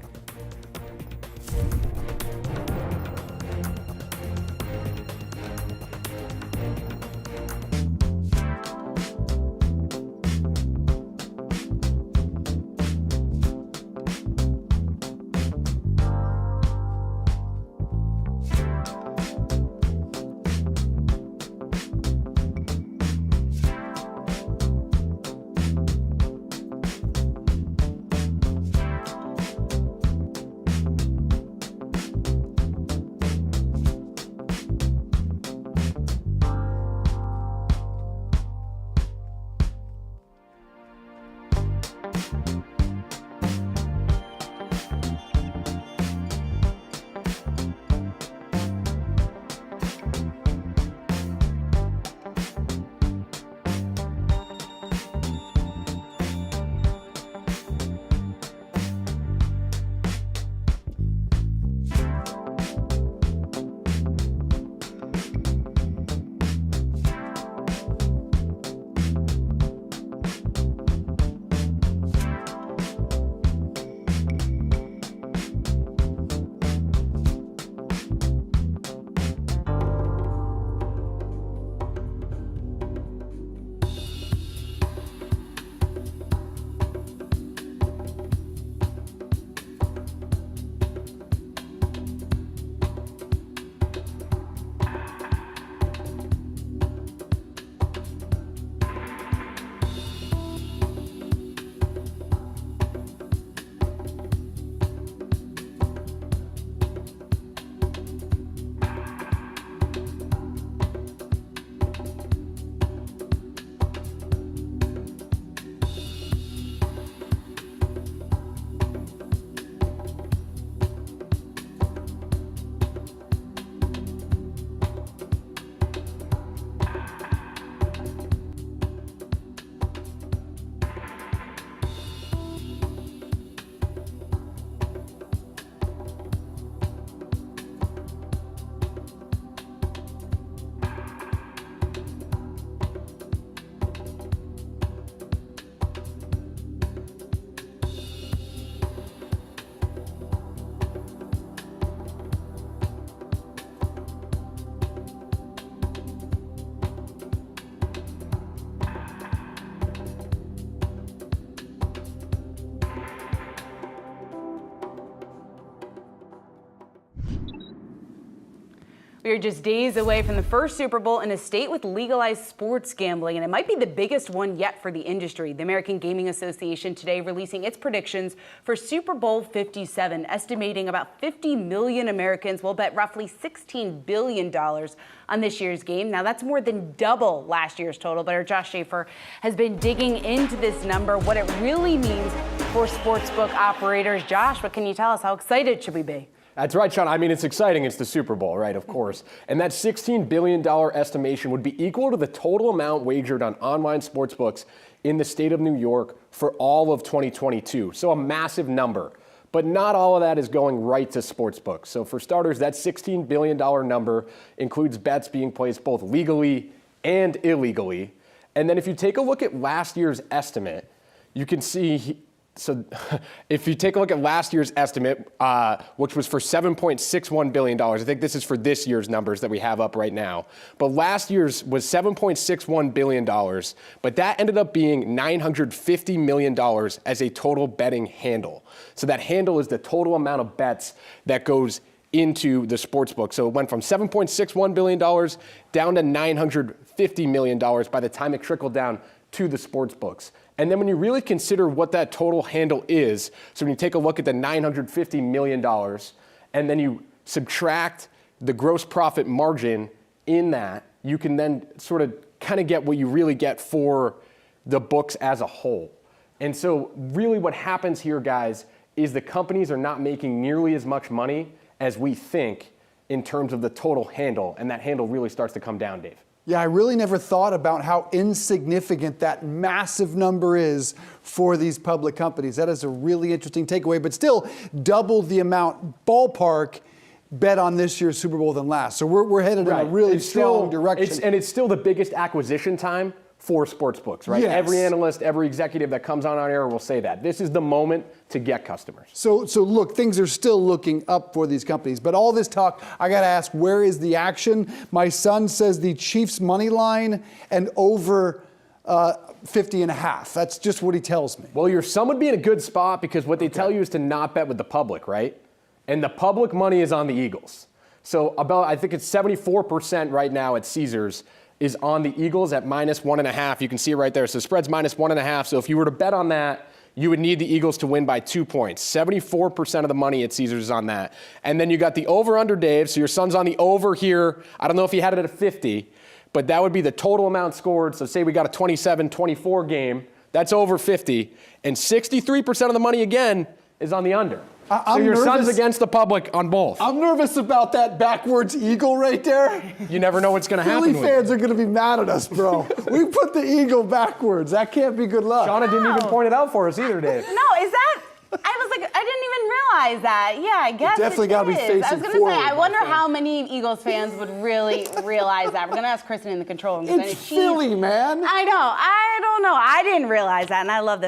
We are just days away from the first Super Bowl in a state with legalized sports gambling, and it might be the biggest one yet for the industry. The American Gaming Association today releasing its predictions for Super Bowl 57, estimating about 50 million Americans will bet roughly $16 billion on this year's game. Now, that's more than double last year's total, but our Josh Schaefer has been digging into this number, what it really means for sportsbook operators. Josh, what can you tell us? How excited should we be? That's right, Sean. I mean, it's exciting. It's the Super Bowl, right? Of course. And that $16 billion estimation would be equal to the total amount wagered on online sportsbooks in the state of New York for all of 2022. So a massive number. But not all of that is going right to sportsbooks. So for starters, that $16 billion number includes bets being placed both legally and illegally. And then if you take a look at last year's estimate, you can see. So if you take a look at last year's estimate, which was for $7.61 billion, I think this is for this year's numbers that we have up right now. But last year's was $7.61 billion, but that ended up being $950 million as a total betting handle. So that handle is the total amount of bets that goes into the sports book. So it went from $7.61 billion down to $950 million by the time it trickled down to the sports books. And then when you really consider what that total handle is, so when you take a look at the $950 million and then you subtract the gross profit margin in that, you can then sort of kind of get what you really get for the books as a whole. And so really what happens here, guys, is the companies are not making nearly as much money as we think in terms of the total handle, and that handle really starts to come down, Dave. Yeah, I really never thought about how insignificant that massive number is for these public companies. That is a really interesting takeaway, but still double the amount ballpark bet on this year's Super Bowl than last. So we're headed in a really strong direction. And it's still the biggest acquisition time for sportsbooks, right? Yes. Every analyst, every executive that comes on our air will say that. This is the moment to get customers. So look, things are still looking up for these companies. But all this talk, I got to ask, where is the action? My son says the Chiefs money line and over 50.5. That's just what he tells me. Well, your son would be in a good spot because what they tell you is to not bet with the public, right? And the public money is on the Eagles. So I think it's 74% right now at Caesars is on the Eagles at -1.5. You can see it right there. So spread's -1.5. So if you were to bet on that, you would need the Eagles to win by 2 points. 74% of the money at Caesars is on that. And then you got the over-under, Dave. So your son's on the over here. I don't know if he had it at 50, but that would be the total amount scored. So say we got a 27-24 game. That's over 50. And 63% of the money, again, is on the under. So your son's against the public on both. I'm nervous about that backwards eagle right there. You never know what's going to happen. Philly fans are going to be mad at us, bro. We put the eagle backwards. That can't be good luck. Shauna didn't even point it out for us either, Dave. No, is that? I was like, I didn't even realize that. Yeah, I guess it definitely got to be facing I was going to say, I wonder how many Eagles fans would really realize that. We're going to ask Kristen in the control room. It's Philly, man. I know. I don't know. I didn't realize that, and I love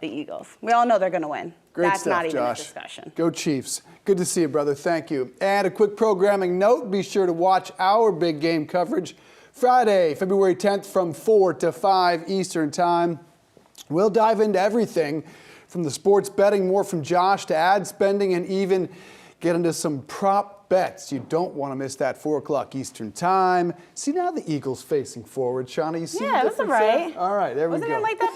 the Eagles. We all know they're going to win. Great That's stuff, not even Josh. a discussion. Go Chiefs. Good to see you, brother. Thank you. And a quick programming note, be sure to watch our big game coverage Friday, February 10th from 4 to 5 Eastern Time. We'll dive into everything from the sports betting, more from Josh, to ad spending, and even get into some prop bets. You don't want to miss that 4 o'clock Eastern Time. See, now the Eagles facing forward. Shauna, you see the difference? Yeah, that's all right. All right, there we go. Wasn't it like that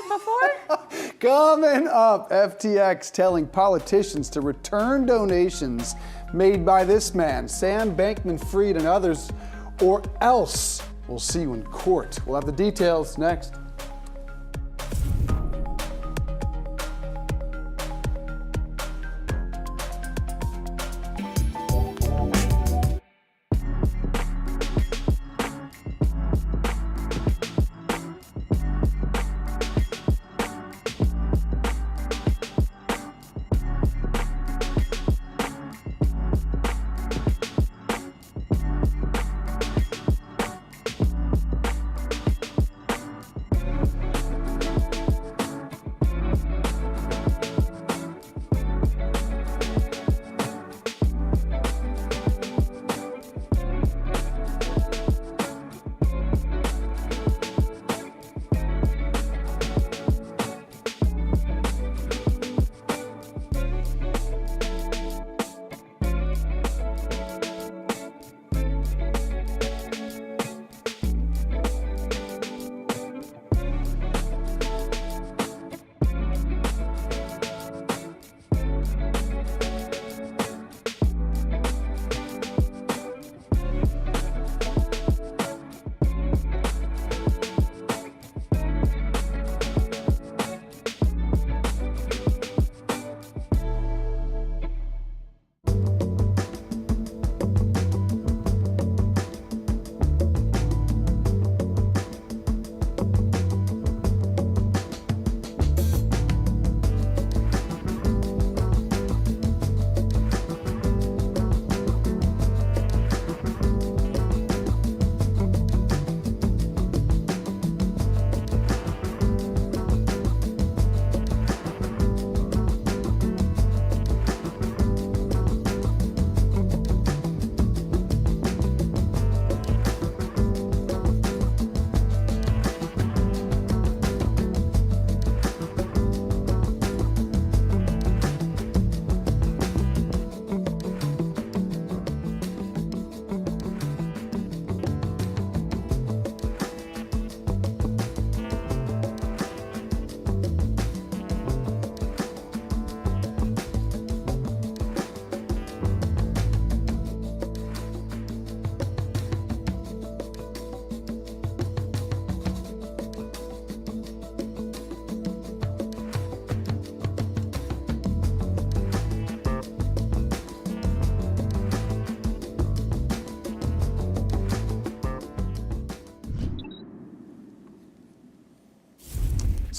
before? Coming up, FTX telling politicians to return donations made by this man, Sam Bankman-Fried, and others, or else we'll see you in court. We'll have the details next.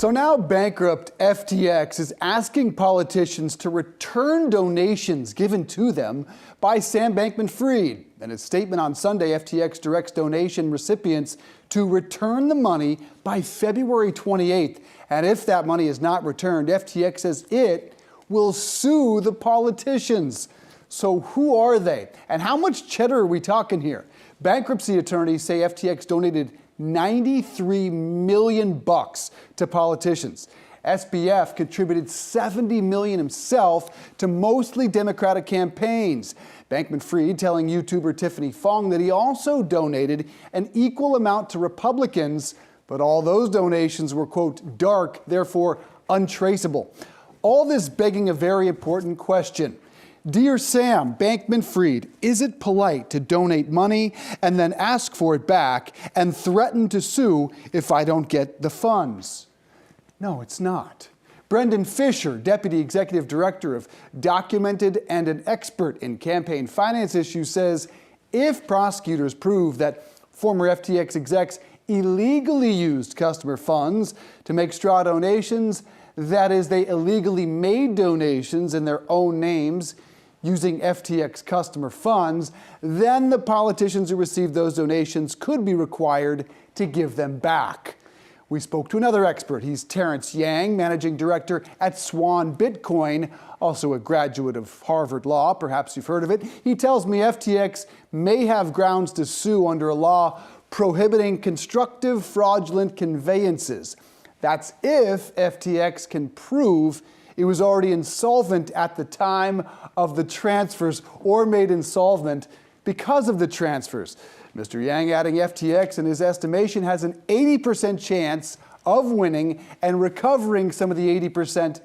So now bankrupt FTX is asking politicians to return donations given to them by Sam Bankman-Fried. In a statement on Sunday, FTX directs donation recipients to return the money by February 28th. And if that money is not returned, FTX says it will sue the politicians. So who are they? And how much cheddar are we talking here? Bankruptcy attorneys say FTX donated $93 million to politicians. SBF contributed $70 million himself to mostly Democratic campaigns. Bankman-Fried telling YouTuber Tiffany Fong that he also donated an equal amount to Republicans, but all those donations were, quote, dark, therefore untraceable. All this begging a very important question. Dear Sam Bankman-Fried, is it polite to donate money and then ask for it back and threaten to sue if I don't get the funds? No, it's not. Brendan Fisher, Deputy Executive Director of Documented and an expert in campaign finance issues, says if prosecutors prove that former FTX execs illegally used customer funds to make straw donations, that is, they illegally made donations in their own names using FTX customer funds, then the politicians who received those donations could be required to give them back. We spoke to another expert. He's Terrence Yang, Managing Director at Swan Bitcoin, also a graduate of Harvard Law. Perhaps you've heard of it. He tells me FTX may have grounds to sue under a law prohibiting constructive fraudulent conveyances. That's if FTX can prove it was already insolvent at the time of the transfers or made insolvent because of the transfers. Mr. Yang adding FTX, in his estimation, has an 80% chance of winning and recovering some of the 80%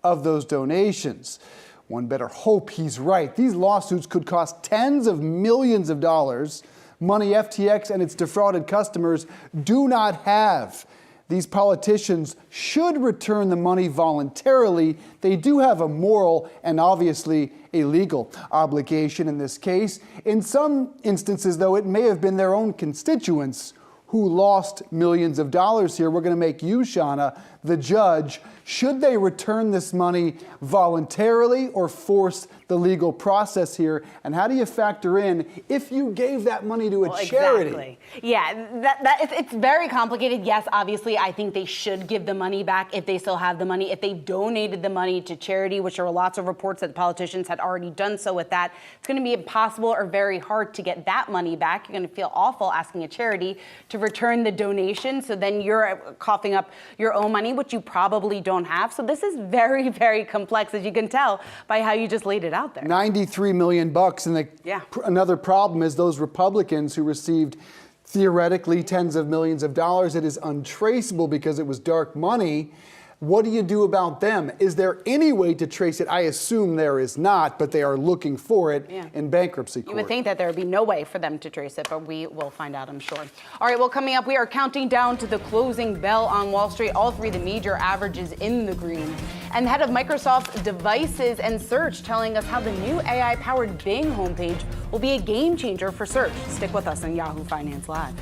of those donations. One better hope he's right. These lawsuits could cost tens of millions of dollars, money FTX and its defrauded customers do not have. These politicians should return the money voluntarily. They do have a moral and obviously a legal obligation in this case. In some instances, though, it may have been their own constituents who lost millions of dollars here. We're going to make you, Shauna, the judge. Should they return this money voluntarily or force the legal process here? And how do you factor in if you gave that money to a charity? Exactly. Yeah, it's very complicated. Yes, obviously, I think they should give the money back if they still have the money. If they donated the money to charity, which there were lots of reports that politicians had already done so with that, it's going to be impossible or very hard to get that money back. You're going to feel awful asking a charity to return the donation. So then you're coughing up your own money, which you probably don't have. So this is very, very complex, as you can tell by how you just laid it out there. $93 million. And another problem is those Republicans who received theoretically tens of millions of dollars. It is untraceable because it was dark money. What do you do about them? Is there any way to trace it? I assume there is not, but they are looking for it in bankruptcy court. You would think that there would be no way for them to trace it, but we will find out, I'm sure. All right, well, coming up, we are counting down to the closing bell on Wall Street. All three of the major averages in the green. And the head of Microsoft's devices and search telling us how the new AI-powered Bing homepage will be a game changer for search. Stick with us on Yahoo Finance Live.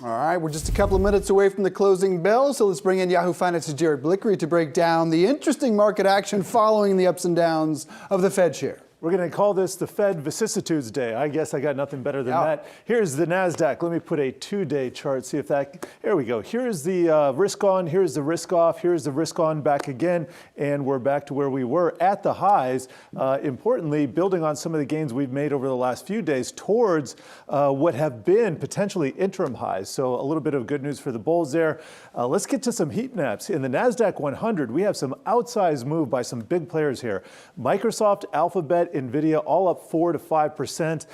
All right, we're just a couple of minutes away from the closing bell, so let's bring in Yahoo Finance's Jared Blickery to break down the interesting market action following the ups and downs of the Fed share. We're going to call this the Fed Vicissitudes Day. I guess I got nothing better than that. Here's the Nasdaq. Let me put a 2-day chart, see if that, here we go. Here's the risk on, here's the risk off, here's the risk on back again, and we're back to where we were at the highs. Importantly, building on some of the gains we've made over the last few days towards what have been potentially interim highs. So a little bit of good news for the bulls there. Let's get to some heat maps. In the Nasdaq 100, we have some outsized move by some big players here. Microsoft, Alphabet, NVIDIA, all up 4 to 5%.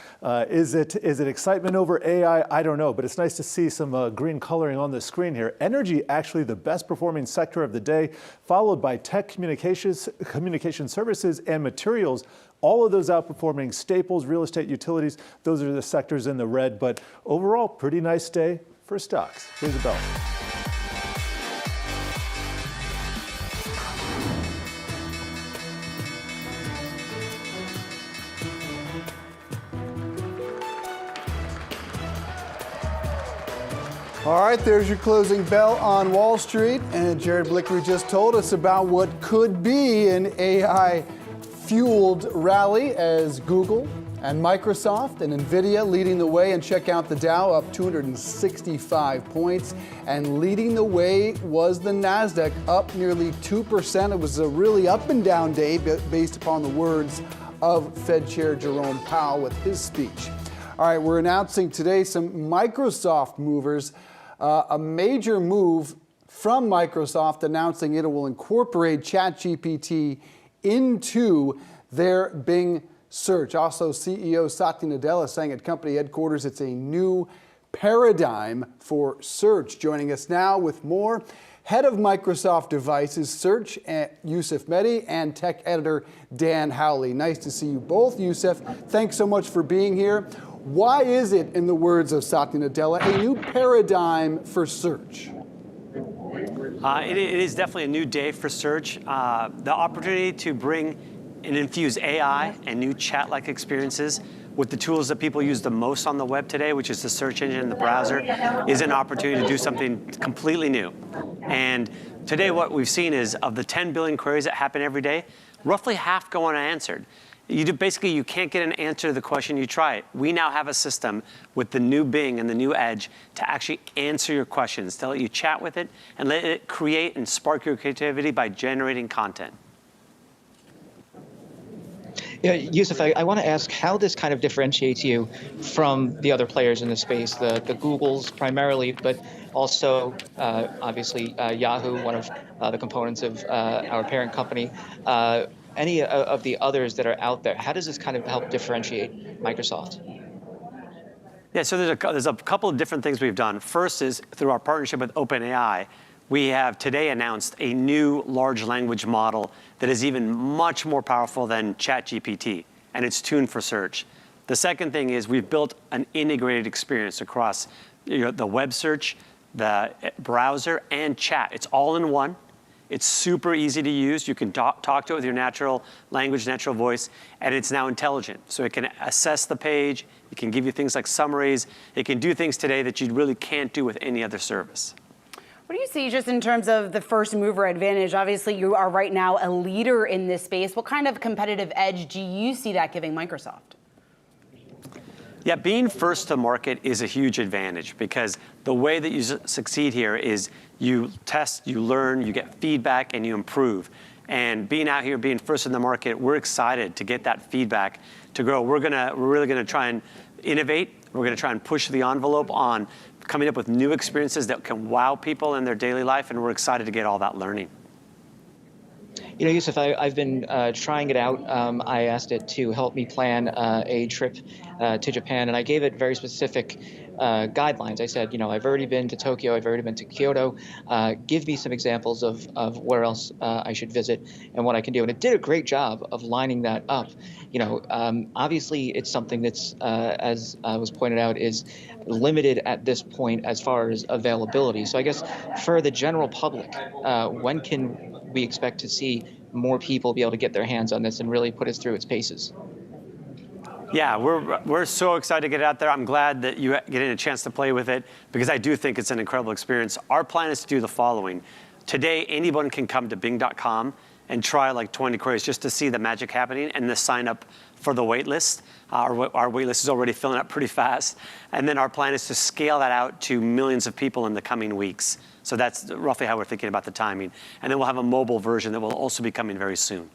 Is it excitement over AI? I don't know, but it's nice to see some green coloring on the screen here. Energy, actually the best performing sector of the day, followed by tech, communication services, and materials. All of those outperforming. Staples, real estate, utilities, those are the sectors in the red, but overall, pretty nice day for stocks. Here's the bell. All right, there's your closing bell on Wall Street. And Jared Blickery just told us about what could be an AI-fueled rally as Google and Microsoft and NVIDIA leading the way. And check out the Dow up 265 points. And leading the way was the Nasdaq up nearly 2%. It was a really up and down day based upon the words of Fed Chair Jerome Powell with his speech. All right, we're announcing today some Microsoft movers. A major move from Microsoft announcing it will incorporate ChatGPT into their Bing search. Also, CEO Satya Nadella saying at company headquarters it's a new paradigm for search. Joining us now with more, head of Microsoft Devices Search, Yusuf Mehdi, and tech editor Dan Howley. Nice to see you both. Yusuf, thanks so much for being here. Why is it, in the words of Satya Nadella, a new paradigm for search? It is definitely a new day for search. The opportunity to bring and infuse AI and new chat-like experiences with the tools that people use the most on the web today, which is the search engine and the browser, is an opportunity to do something completely new. And today what we've seen is of the 10 billion queries that happen every day, roughly half go unanswered. Basically, you can't get an answer to the question, you try it. We now have a system with the new Bing and the new Edge to actually answer your questions, to let you chat with it and let it create and spark your creativity by generating content. Yeah, Yusuf, I want to ask how this kind of differentiates you from the other players in the space, the Googles primarily, but also obviously Yahoo, one of the components of our parent company. Any of the others that are out there, how does this kind of help differentiate Microsoft? Yeah, so there's a couple of different things we've done. First is through our partnership with OpenAI, we have today announced a new large language model that is even much more powerful than ChatGPT, and it's tuned for search. The second thing is we've built an integrated experience across the web search, the browser, and chat. It's all in one. It's super easy to use. You can talk to it with your natural language, natural voice, and it's now intelligent. So it can assess the page. It can give you things like summaries. It can do things today that you really can't do with any other service. What do you see just in terms of the first mover advantage? Obviously, you are right now a leader in this space. What kind of competitive edge do you see that giving Microsoft? Yeah, being first to market is a huge advantage because the way that you succeed here is you test, you learn, you get feedback, and you improve. And being out here, being first in the market, we're excited to get that feedback to grow. We're really gonna try and innovate. We're gonna try and push the envelope on coming up with new experiences that can wow people in their daily life, and we're excited to get all that learning. You know, Yusuf, I've been trying it out. I asked it to help me plan a trip to Japan, and I gave it very specific guidelines. I said, you know, I've already been to Tokyo, I've already been to Kyoto. Give me some examples of where else I should visit and what I can do. And it did a great job of lining that up. You know, obviously it's something that's, as was pointed out, is limited at this point as far as availability. So I guess for the general public, when can we expect to see more people be able to get their hands on this and really put us through its paces? Yeah, we're so excited to get it out there. I'm glad that you getting a chance to play with it because I do think it's an incredible experience. Our plan is to do the following. Today, anyone can come to Bing.com and try like 20 queries just to see the magic happening and to sign up for the wait list. Our wait list is already filling up pretty fast. And then our plan is to scale that out to millions of people in the coming weeks. So that's roughly how we're thinking about the timing. And then we'll have a mobile version that will also be coming very soon.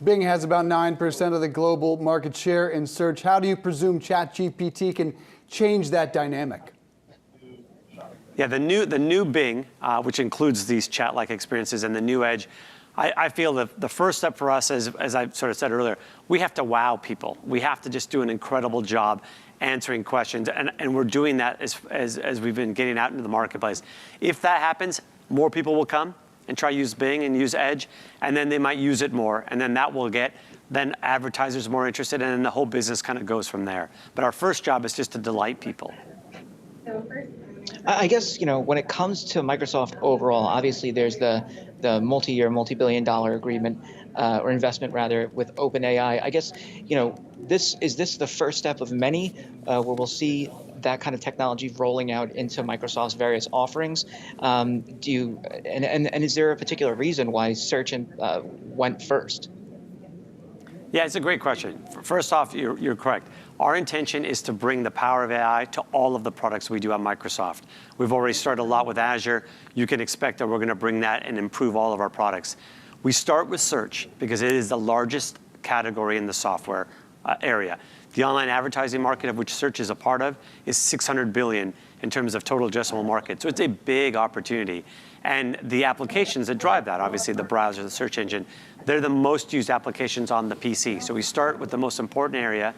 Bing has about 9% of the global market share in search. How do you presume ChatGPT can change that dynamic? Yeah, the new Bing, which includes these chat-like experiences, and the new Edge, I feel that the first step for us, as I sort of said earlier, we have to wow people. We have to just do an incredible job answering questions, and we're doing that as we've been getting out into the marketplace. If that happens, more people will come and try to use Bing and use Edge, and then they might use it more, and then that will get then advertisers more interested, and then the whole business kind of goes from there. But our first job is just to delight people. I guess, when it comes to Microsoft overall, obviously there's the multi-year, multi-billion-dollar agreement or investment rather with OpenAI. I guess, is this the first step of many where we'll see that kind of technology rolling out into Microsoft's various offerings? And is there a particular reason why search went first? Yeah, it's a great question. First off, you're correct. Our intention is to bring the power of AI to all of the products we do at Microsoft. We've already started a lot with Azure. You can expect that we're going to bring that and improve all of our products. We start with search because it is the largest category in the software area. The online advertising market, of which search is a part of, is $600 billion in terms of total addressable market. So it's a big opportunity. And the applications that drive that, obviously the browser, the search engine, they're the most used applications on the PC. So we start with the most important area.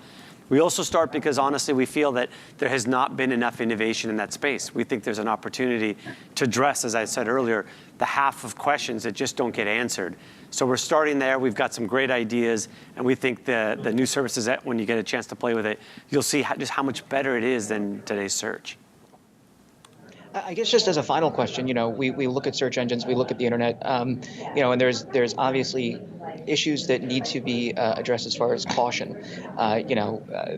We also start because, honestly, we feel that there has not been enough innovation in that space. We think there's an opportunity to address, as I said earlier, the half of questions that just don't get answered. So we're starting there. We've got some great ideas, and we think the new services, that when you get a chance to play with it, you'll see just how much better it is than today's search. I guess just as a final question, we look at search engines, we look at the internet, and there's obviously issues that need to be addressed as far as caution.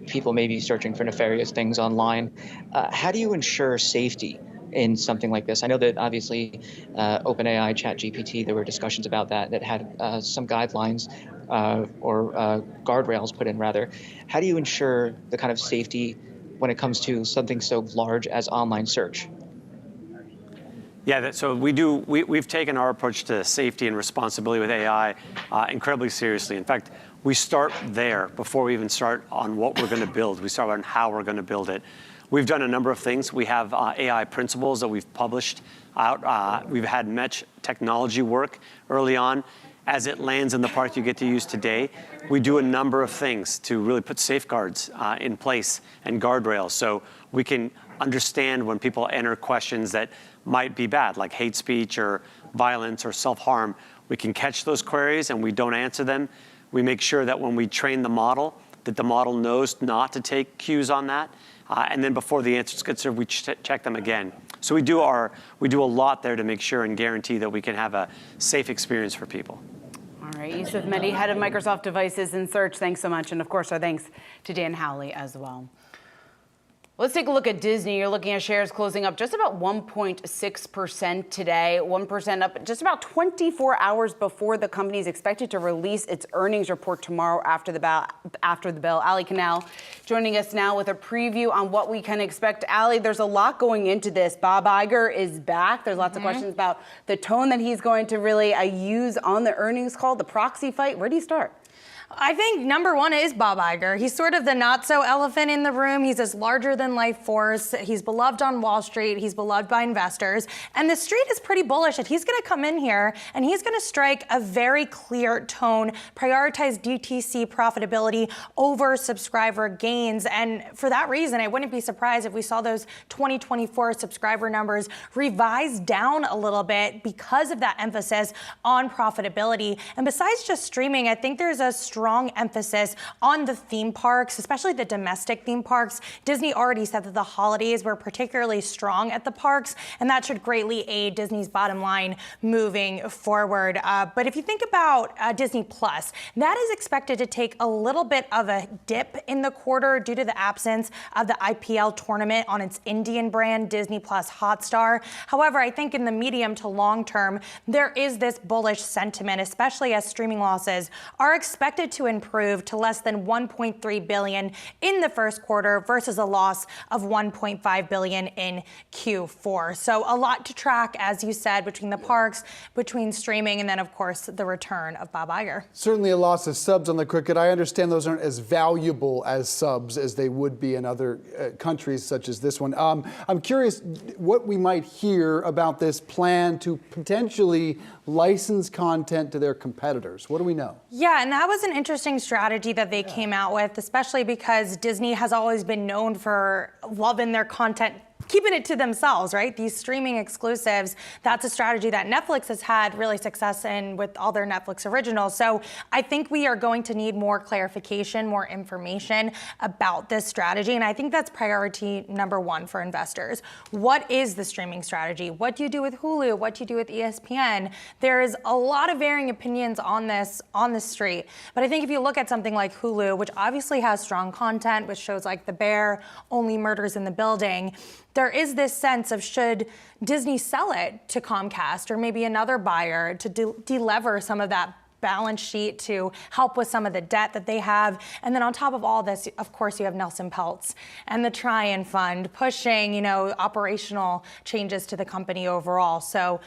People may be searching for nefarious things online. How do you ensure safety in something like this? I know that obviously OpenAI, ChatGPT, there were discussions about that had some guidelines or guardrails put in rather. How do you ensure the kind of safety when it comes to something so large as online search? Yeah, so we've taken our approach to safety and responsibility with AI incredibly seriously. In fact, we start there before we even start on what we're going to build. We start on how we're going to build it. We've done a number of things. We have AI principles that we've published out. We've had mesh technology work early on. As it lands in the product you get to use today, we do a number of things to really put safeguards in place and guardrails so we can understand when people enter questions that might be bad, like hate speech or violence or self-harm. We can catch those queries and we don't answer them. We make sure that when we train the model, that the model knows not to take cues on that. And then before the answers get served, we check them again. So we do a lot there to make sure and guarantee that we can have a safe experience for people. All right, Yusuf Mehdi, head of Microsoft Devices and Search, thanks so much. And of course, our thanks to Dan Howley as well. Let's take a look at Disney. You're looking at shares closing up just about 1.6% today, 1% up just about 24 hours before the company is expected to release its earnings report tomorrow after the bell. Ali Canal joining us now with a preview on what we can expect. Ali, there's a lot going into this. Bob Iger is back. There's lots of questions about the tone that he's going to really use on the earnings call, the proxy fight. Where do you start? I think number one is Bob Iger. He's sort of the not-so-elephant in the room. He's this larger-than-life force. He's beloved on Wall Street. He's beloved by investors. And the street is pretty bullish that he's going to come in here and he's going to strike a very clear tone, prioritize DTC profitability over subscriber gains. And for that reason, I wouldn't be surprised if we saw those 2024 subscriber numbers revised down a little bit because of that emphasis on profitability. And besides just streaming, I think there's a strong strong emphasis on the theme parks, especially the domestic theme parks. Disney already said that the holidays were particularly strong at the parks, and that should greatly aid Disney's bottom line moving forward. But if you think about Disney Plus, that is expected to take a little bit of a dip in the quarter due to the absence of the IPL tournament on its Indian brand, Disney Plus Hotstar. However, I think in the medium to long term, there is this bullish sentiment, especially as streaming losses are expected to improve to less than $1.3 billion in the first quarter versus a loss of $1.5 billion in Q4. So a lot to track, as you said, between the parks, between streaming, and then, of course, the return of Bob Iger. Certainly a loss of subs on the cricket. I understand those aren't as valuable as subs as they would be in other countries such as this one. I'm curious what we might hear about this plan to potentially license content to their competitors. What do we know? Yeah, and that was an interesting strategy that they came out with, especially because Disney has always been known for loving their content, keeping it to themselves, right? These streaming exclusives, that's a strategy that Netflix has had really success in with all their Netflix originals. So I think we are going to need more clarification, more information about this strategy. And I think that's priority number one for investors. What is the streaming strategy? What do you do with Hulu? What do you do with ESPN? There's a lot of varying opinions on this on the street. But I think if you look at something like Hulu, which obviously has strong content with shows like The Bear, Only Murders in the Building, there is this sense of should Disney sell it to Comcast or maybe another buyer to delever some of that balance sheet to help with some of the debt that they have. And then on top of all this, of course, you have Nelson Peltz and the Tryon Fund pushing, operational changes to the company overall. So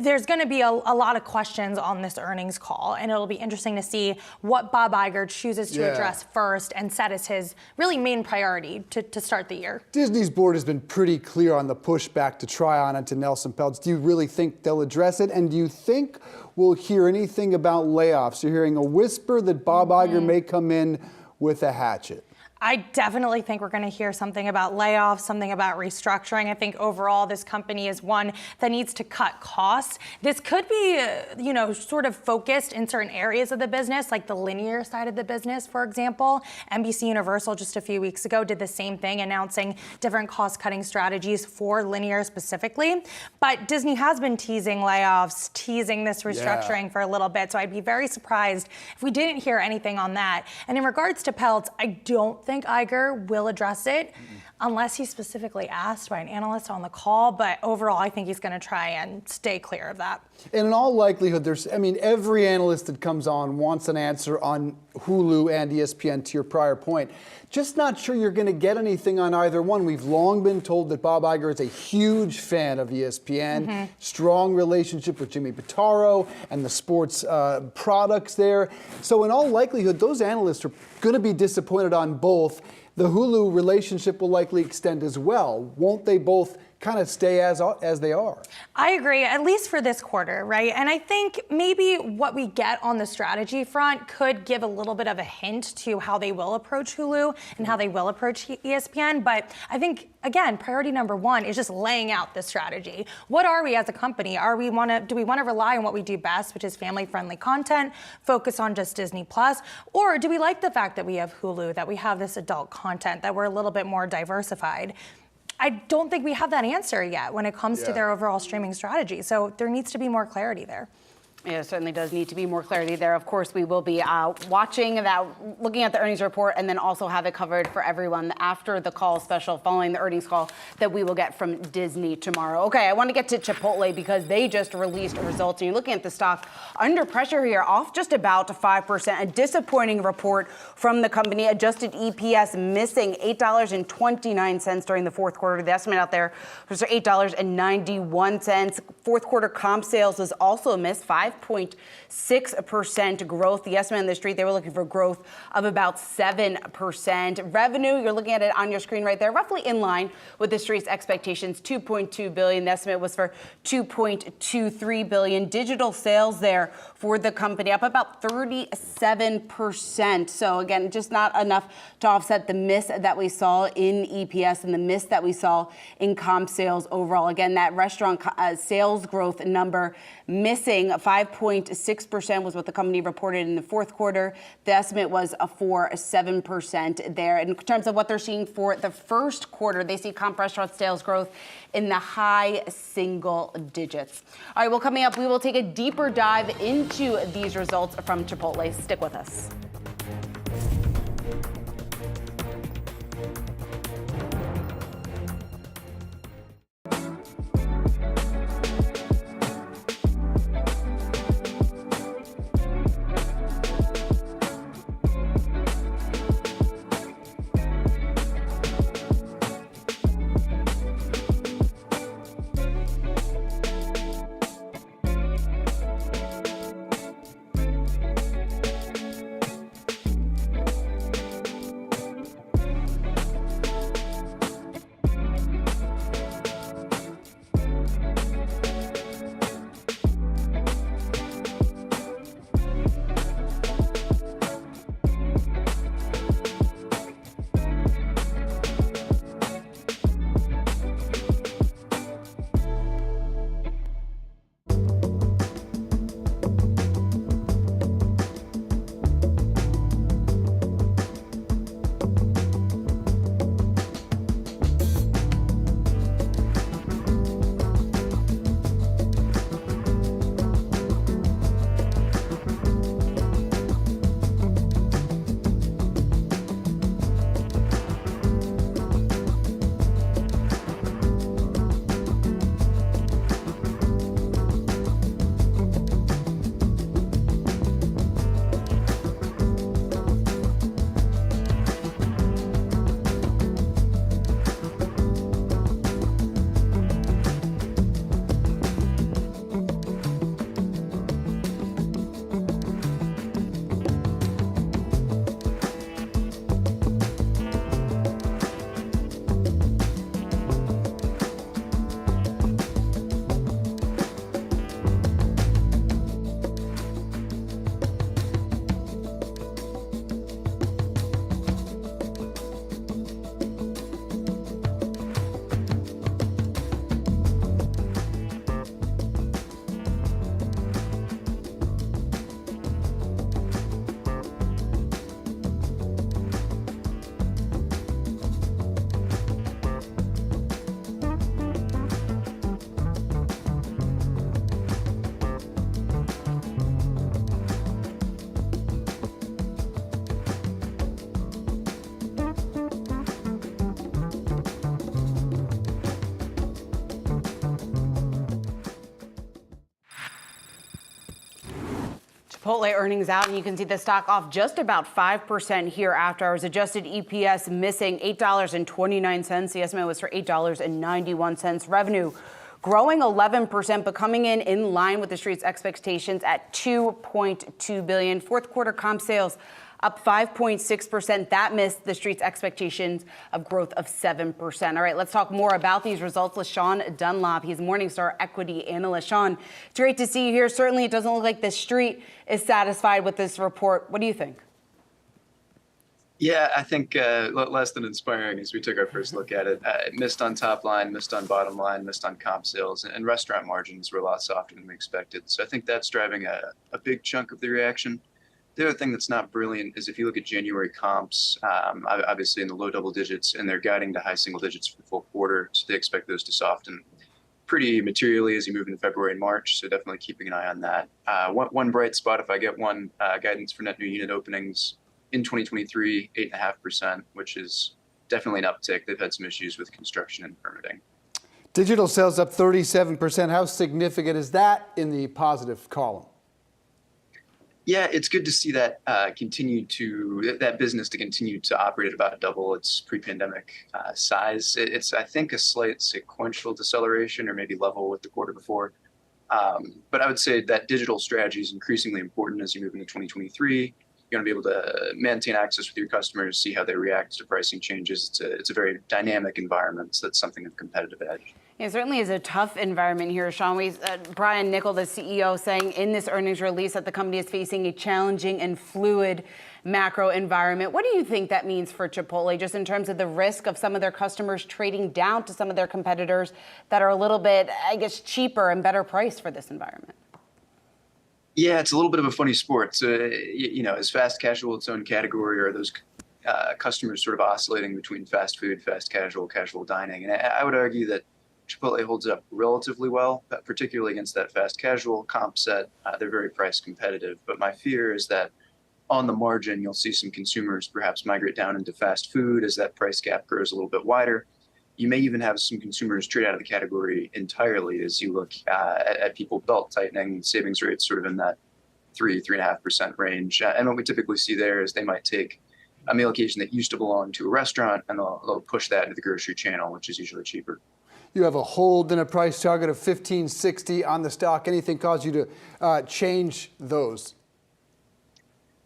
there's going to be a lot of questions on this earnings call, and it'll be interesting to see what Bob Iger chooses to address first and set as his really main priority to start the year. Disney's board has been pretty clear on the pushback to Tryon and to Nelson Peltz. Do you really think they'll address it? And do you think we'll hear anything about layoffs? You're hearing a whisper that Bob Iger may come in with a hatchet. I definitely think we're going to hear something about layoffs, something about restructuring. I think overall this company is one that needs to cut costs. This could be, sort of focused in certain areas of the business, like the linear side of the business, for example. NBC Universal just a few weeks ago did the same thing, announcing different cost-cutting strategies for linear specifically. But Disney has been teasing layoffs, teasing this restructuring for a little bit. So I'd be very surprised if we didn't hear anything on that. And in regards to Peltz, I don't think Iger will address it unless he's specifically asked by an analyst on the call. But overall, I think he's going to try and stay clear of that. And in all likelihood, every analyst that comes on wants an answer on Hulu and ESPN, to your prior point. Just not sure you're going to get anything on either one. We've long been told that Bob Iger is a huge fan of ESPN, strong relationship with Jimmy Pitaro and the sports products there. So in all likelihood, those analysts are going to be disappointed on both. The Hulu relationship will likely extend as well. Won't they both kind of stay as they are? I agree, at least for this quarter, right? And I think maybe what we get on the strategy front could give a little bit of a hint to how they will approach Hulu and how they will approach ESPN. But I think, again, priority number one is just laying out the strategy. What are we as a company? Do we want to rely on what we do best, which is family-friendly content, focus on just Disney Plus? Or do we like the fact that we have Hulu, that we have this adult content, that we're a little bit more diversified? I don't think we have that answer yet when it comes to their overall streaming strategy. So there needs to be more clarity there. Yeah, it certainly does need to be more clarity there. Of course, we will be watching that, looking at the earnings report, and then also have it covered for everyone after the call special, following the earnings call that we will get from Disney tomorrow. Okay, I want to get to Chipotle because they just released results. And you're looking at the stock under pressure here, off just about 5%. A disappointing report from the company. Adjusted EPS missing $8.29 during the fourth quarter. The estimate out there was $8.91. Fourth quarter comp sales was also missed, 5.6% growth. The estimate on the street, they were looking for growth of about 7%. Revenue, you're looking at it on your screen right there, roughly in line with the street's expectations, $2.2 billion. The estimate was for $2.23 billion. Digital sales there for the company up about 37%. So again, just not enough to offset the miss that we saw in EPS and the miss that we saw in comp sales overall. Again, that restaurant sales growth number missing 5 5.6% was what the company reported in the fourth quarter. The estimate was for 7% there. In terms of what they're seeing for the first quarter, they see comp restaurant sales growth in the high single digits. All right, well, coming up, we will take a deeper dive into these results from Chipotle. Stick with us. Chipotle earnings out, and you can see the stock off just about 5% here after hours. Adjusted EPS missing $8.29. The estimate was for $8.91. Revenue growing 11%, but coming in line with the street's expectations at $2.2 billion. Fourth quarter comp sales up 5.6%. That missed the street's expectations of growth of 7%. All right, let's talk more about these results with Sean Dunlop. He's Morningstar equity analyst. Sean, it's great to see you here. Certainly, it doesn't look like the street is satisfied with this report. What do you think? Yeah, I think less than inspiring as we took our first look at it. It missed on top line, missed on bottom line, missed on comp sales, and restaurant margins were a lot softer than we expected. So I think that's driving a big chunk of the reaction. The other thing that's not brilliant is if you look at January comps, obviously in the low double digits, and they're guiding to high single digits for the full quarter. So they expect those to soften pretty materially as you move into February and March. So definitely keeping an eye on that. One bright spot, if I get one, guidance for net new unit openings in 2023, 8.5%, which is definitely an uptick. They've had some issues with construction and permitting. Digital sales up 37%. How significant is that in the positive column? Yeah, it's good to see that that business to continue to operate at about double its pre-pandemic size. It's, I think, a slight sequential deceleration or maybe level with the quarter before. But I would say that digital strategy is increasingly important as you move into 2023. You're going to be able to maintain access with your customers, see how they react to pricing changes. It's a very dynamic environment, so that's something of competitive edge. It certainly is a tough environment here, Sean. Brian Niccol, the CEO, saying in this earnings release that the company is facing a challenging and fluid macro environment. What do you think that means for Chipotle, just in terms of the risk of some of their customers trading down to some of their competitors that are a little bit, I guess, cheaper and better priced for this environment? Yeah, it's a little bit of a funny sport. So, is fast casual its own category, or are those customers sort of oscillating between fast food, fast casual, casual dining? And I would argue that Chipotle holds up relatively well, particularly against that fast casual comp set. They're very price competitive. But my fear is that on the margin, you'll see some consumers perhaps migrate down into fast food as that price gap grows a little bit wider. You may even have some consumers trade out of the category entirely as you look at people belt tightening, savings rates sort of in that 3.5% range. And what we typically see there is they might take a meal occasion that used to belong to a restaurant and they'll push that into the grocery channel, which is usually cheaper. You have a hold and a price target of $15.60 on the stock. Anything cause you to change those?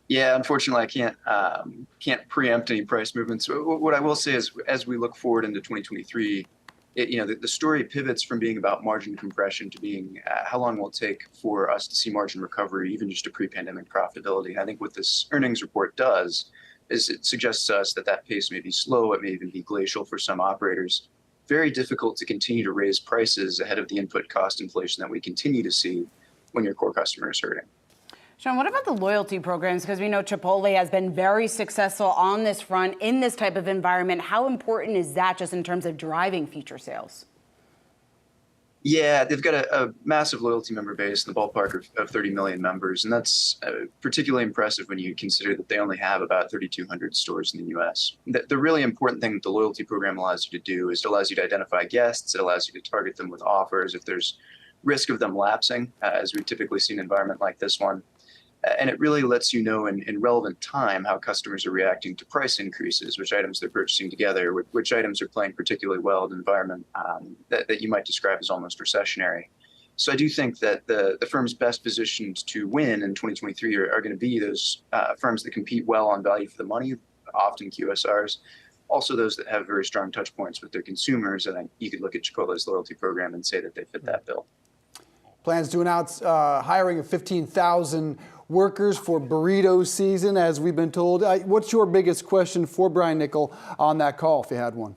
Yeah, unfortunately, I can't preempt any price movements. What I will say is, as we look forward into 2023, the story pivots from being about margin compression to being how long will it take for us to see margin recovery, even just to pre-pandemic profitability. And I think what this earnings report does is it suggests to us that that pace may be slow, it may even be glacial for some operators. Very difficult to continue to raise prices ahead of the input cost inflation that we continue to see when your core customer is hurting. Sean, what about the loyalty programs? Because we know Chipotle has been very successful on this front in this type of environment. How important is that just in terms of driving future sales? Yeah, they've got a massive loyalty member base in the ballpark of 30 million members. And that's particularly impressive when you consider that they only have about 3,200 stores in the U.S. The really important thing that the loyalty program allows you to do is it allows you to identify guests. It allows you to target them with offers if there's risk of them lapsing, as we typically see in an environment like this one. And it really lets you know in relevant time how customers are reacting to price increases, which items they're purchasing together, which items are playing particularly well in an environment that you might describe as almost recessionary. So I do think that the firms best positioned to win in 2023 are going to be those firms that compete well on value for the money, often QSRs. Also those that have very strong touch points with their consumers. And you could look at Chipotle's loyalty program and say that they fit that bill. Plans to announce hiring of 15,000 workers for burrito season, as we've been told. What's your biggest question for Brian Niccol on that call, if you had one?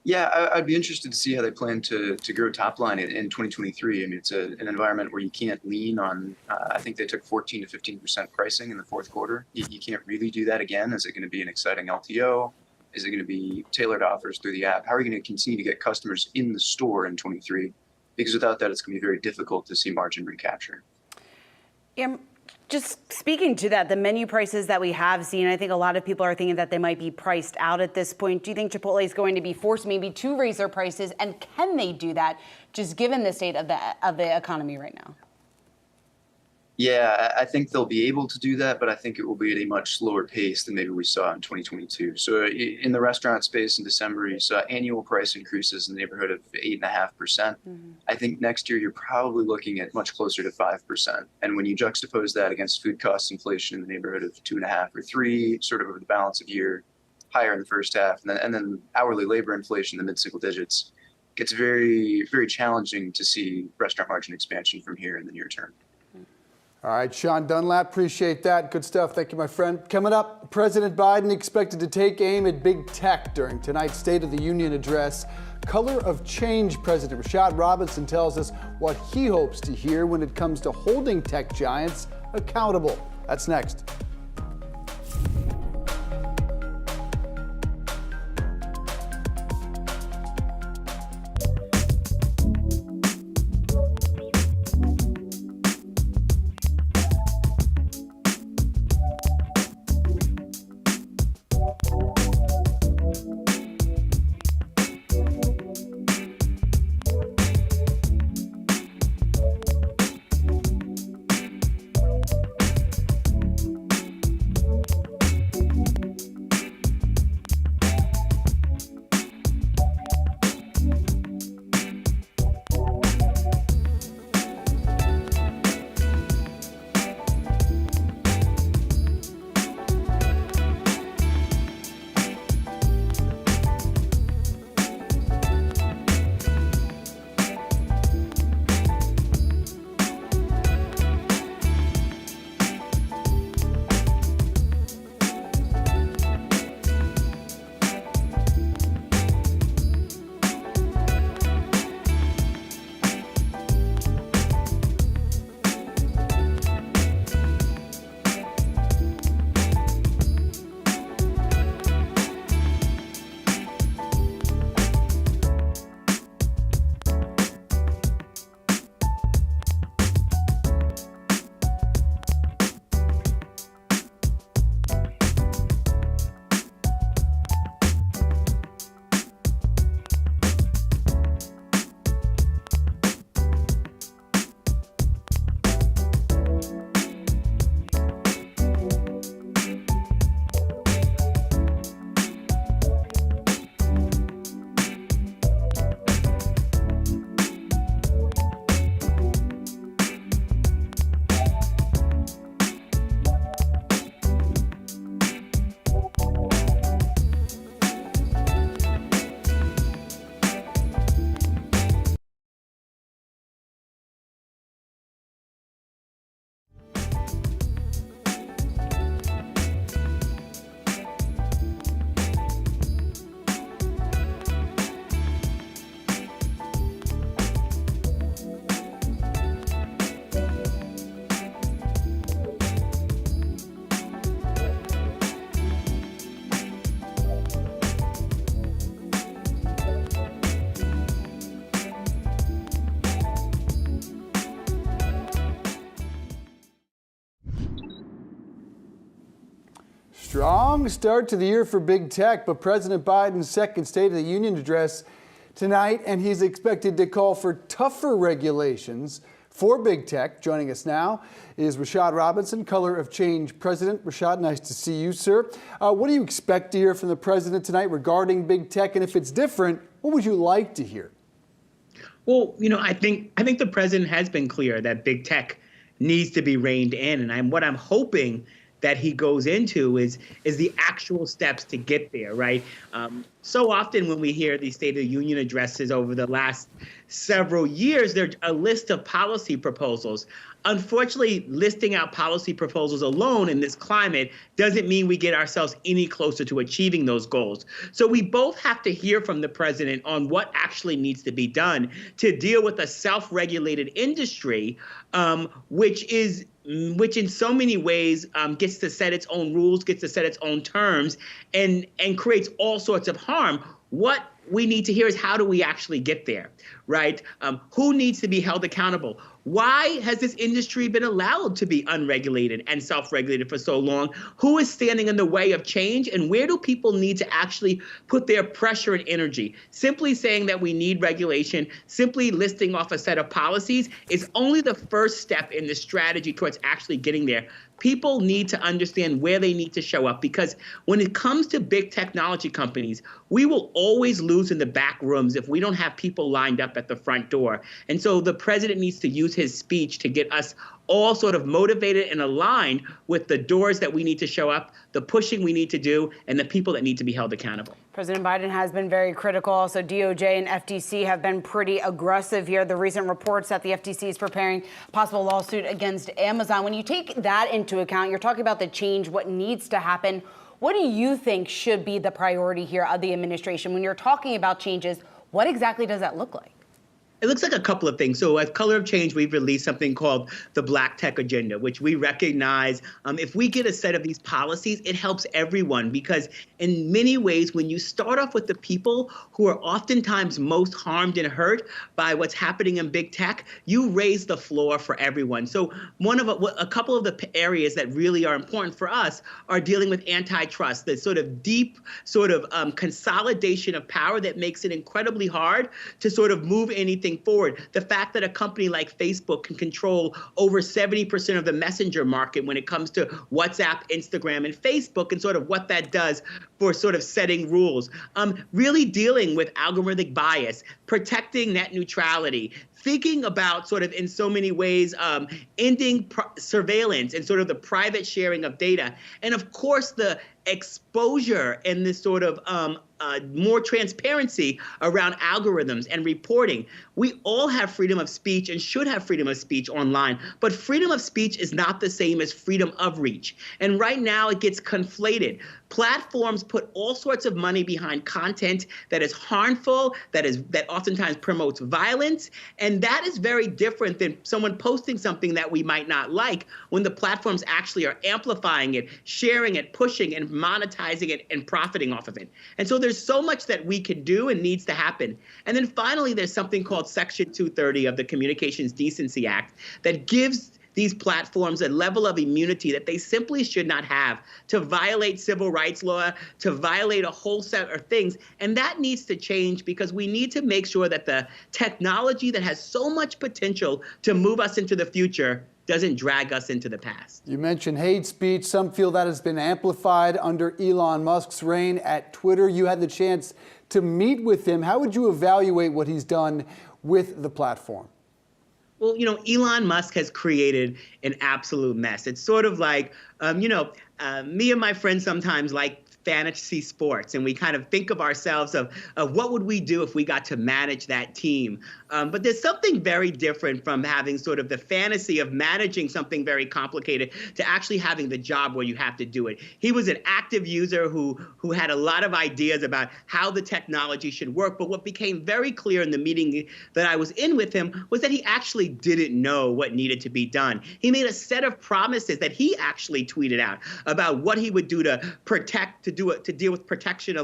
Yeah, I'd be interested to see how they plan to grow top line in 2023. I mean, it's an environment where you can't lean on, I think they took 14 to 15% pricing in the fourth quarter. You can't really do that again. Is it going to be an exciting LTO? Is it going to be tailored offers through the app? How are you going to continue to get customers in the store in 23? Because without that, it's going to be very difficult to see margin recapture. Just speaking to that, the menu prices that we have seen, I think a lot of people are thinking that they might be priced out at this point. Do you think Chipotle is going to be forced maybe to raise their prices? And can they do that, just given the state of the economy right now? Yeah, I think they'll be able to do that, but I think it will be at a much slower pace than maybe we saw in 2022. So in the restaurant space in December, you saw annual price increases in the neighborhood of 8.5%. Mm-hmm. I think next year you're probably looking at much closer to 5%. And when you juxtapose that against food cost inflation in the neighborhood of 2.5 or 3, sort of over the balance of year, higher in the first half, and then hourly labor inflation in the mid-single digits, it gets very, very challenging to see restaurant margin expansion from here in the near term. All right, Sean Dunlap, appreciate that. Good stuff. Thank you, my friend. Coming up, President Biden expected to take aim at big tech during tonight's State of the Union address. Color of Change President Rashad Robinson tells us what he hopes to hear when it comes to holding tech giants accountable. That's next. Strong start to the year for big tech, but President Biden's second State of the Union address tonight, and he's expected to call for tougher regulations for big tech. Joining us now is Rashad Robinson, Color of Change President. Rashad, nice to see you, sir. What do you expect to hear from the president tonight regarding big tech? And if it's different, what would you like to hear? Well, I think the president has been clear that big tech needs to be reined in, and what I'm hoping that he goes into is the actual steps to get there, right? So often when we hear these State of the Union addresses over the last several years, there's a list of policy proposals. Unfortunately, listing out policy proposals alone in this climate doesn't mean we get ourselves any closer to achieving those goals. So we both have to hear from the president on what actually needs to be done to deal with a self-regulated industry, which in so many ways gets to set its own rules, gets to set its own terms, and creates all sorts of harm. What we need to hear is, how do we actually get there, right? Who needs to be held accountable? Why has this industry been allowed to be unregulated and self-regulated for so long? Who is standing in the way of change, and where do people need to actually put their pressure and energy? Simply saying that we need regulation, simply listing off a set of policies is only the first step in the strategy towards actually getting there. People need to understand where they need to show up, because when it comes to big technology companies, we will always lose in the back rooms if we don't have people lined up at the front door. And so the president needs to use his speech to get us all sort of motivated and aligned with the doors that we need to show up, the pushing we need to do, and the people that need to be held accountable. President Biden has been very critical. Also, DOJ and FTC have been pretty aggressive here. The recent reports that the FTC is preparing a possible lawsuit against Amazon. When you take that into account, you're talking about the change, what needs to happen. What do you think should be the priority here of the administration? When you're talking about changes, what exactly does that look like? It looks like a couple of things. So at Color of Change, we've released something called the Black Tech Agenda, which we recognize if we get a set of these policies, it helps everyone, because in many ways, when you start off with the people who are oftentimes most harmed and hurt by what's happening in big tech, you raise the floor for everyone. So a couple of the areas that really are important for us are dealing with antitrust, the sort of deep consolidation of power that makes it incredibly hard to sort of move anything forward. The fact that a company like Facebook can control over 70% of the messenger market when it comes to WhatsApp, Instagram, and Facebook, and sort of what that does for sort of setting rules. Really dealing with algorithmic bias, protecting net neutrality, thinking about sort of in so many ways ending surveillance and sort of the private sharing of data. And of course, the exposure and this sort of more transparency around algorithms and reporting. We all have freedom of speech and should have freedom of speech online, but freedom of speech is not the same as freedom of reach. And right now it gets conflated. Platforms put all sorts of money behind content that is harmful, that oftentimes promotes violence, and that is very different than someone posting something that we might not like, when the platforms actually are amplifying it, sharing it, pushing and monetizing it, and profiting off of it. And so there's so much that we can do and needs to happen. And then finally, there's something called Section 230 of the Communications Decency Act that gives these platforms a level of immunity that they simply should not have, to violate civil rights law, to violate a whole set of things. And that needs to change, because we need to make sure that the technology that has so much potential to move us into the future doesn't drag us into the past. You mentioned hate speech. Some feel that has been amplified under Elon Musk's reign at Twitter. You had the chance to meet with him. How would you evaluate what he's done with the platform? Well, Elon Musk has created an absolute mess. It's sort of like, me and my friends sometimes like fantasy sports, and we kind of think of ourselves of what would we do if we got to manage that team. But there's something very different from having sort of the fantasy of managing something very complicated to actually having the job where you have to do it. He was an active user who had a lot of ideas about how the technology should work. But what became very clear in the meeting that I was in with him was that he actually didn't know what needed to be done. He made a set of promises that he actually tweeted out about what he would do to deal with protection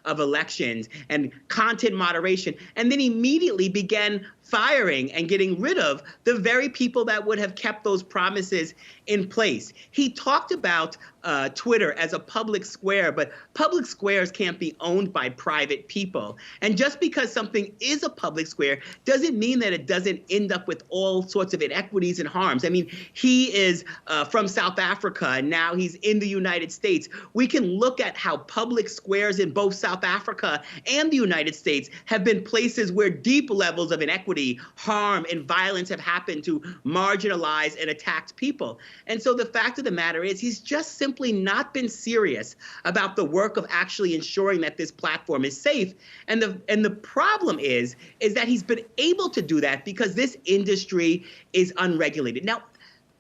of elections and content moderation, and then immediately began firing and getting rid of the very people that would have kept those promises in place. He talked about Twitter as a public square, but public squares can't be owned by private people. And just because something is a public square doesn't mean that it doesn't end up with all sorts of inequities and harms. I mean, he is from South Africa, and now he's in the United States. We can look at how public squares in both South Africa and the United States have been places where deep levels of inequity, harm, and violence have happened to marginalized and attacked people. And so the fact of the matter is he's just simply not been serious about the work of actually ensuring that this platform is safe. And the problem is that he's been able to do that because this industry is unregulated. Now,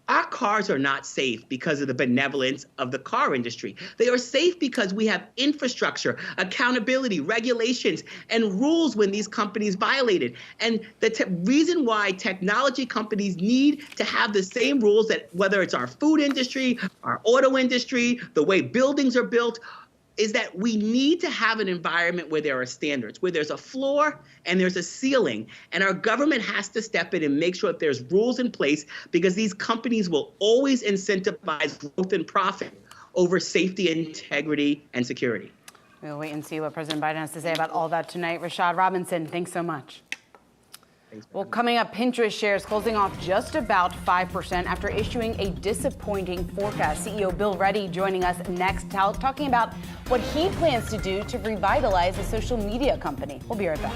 our cars are not safe because of the benevolence of the car industry. They are safe because we have infrastructure, accountability, regulations, and rules when these companies violate it. And the reason why technology companies need to have the same rules, that whether it's our food industry, our auto industry, the way buildings are built, is that we need to have an environment where there are standards, where there's a floor and there's a ceiling. And our government has to step in and make sure that there's rules in place, because these companies will always incentivize growth and profit over safety, integrity, and security. We'll wait and see what President Biden has to say about all that tonight. Rashad Robinson, thanks so much. Well, coming up, Pinterest shares closing off just about 5% after issuing a disappointing forecast. CEO Bill Ready joining us next, talking about what he plans to do to revitalize the social media company. We'll be right back.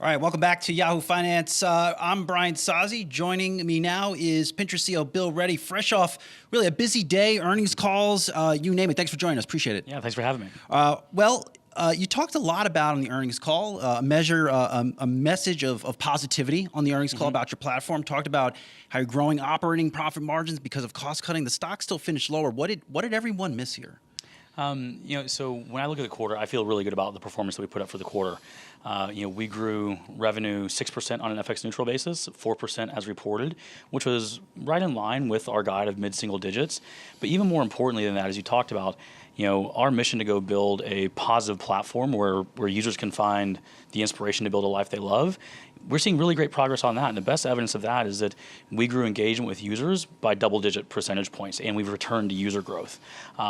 All right, welcome back to Yahoo Finance. I'm Brian Sozzi. Joining me now is Pinterest CEO Bill Ready, fresh off really a busy day, earnings calls, you name it. Thanks for joining us. Appreciate it. Yeah, thanks for having me. You talked a lot about on the earnings call, a message of positivity on the earnings call about your platform. Talked about how you're growing operating profit margins because of cost cutting. The stock still finished lower. What did everyone miss here? So when I look at the quarter, I feel really good about the performance that we put up for the quarter. We grew revenue 6% on an FX neutral basis, 4% as reported, which was right in line with our guide of mid-single digits. But even more importantly than that, as you talked about, our mission to go build a positive platform where users can find the inspiration to build a life they love. We're seeing really great progress on that. And the best evidence of that is that we grew engagement with users by double-digit percentage points, and we've returned to user growth.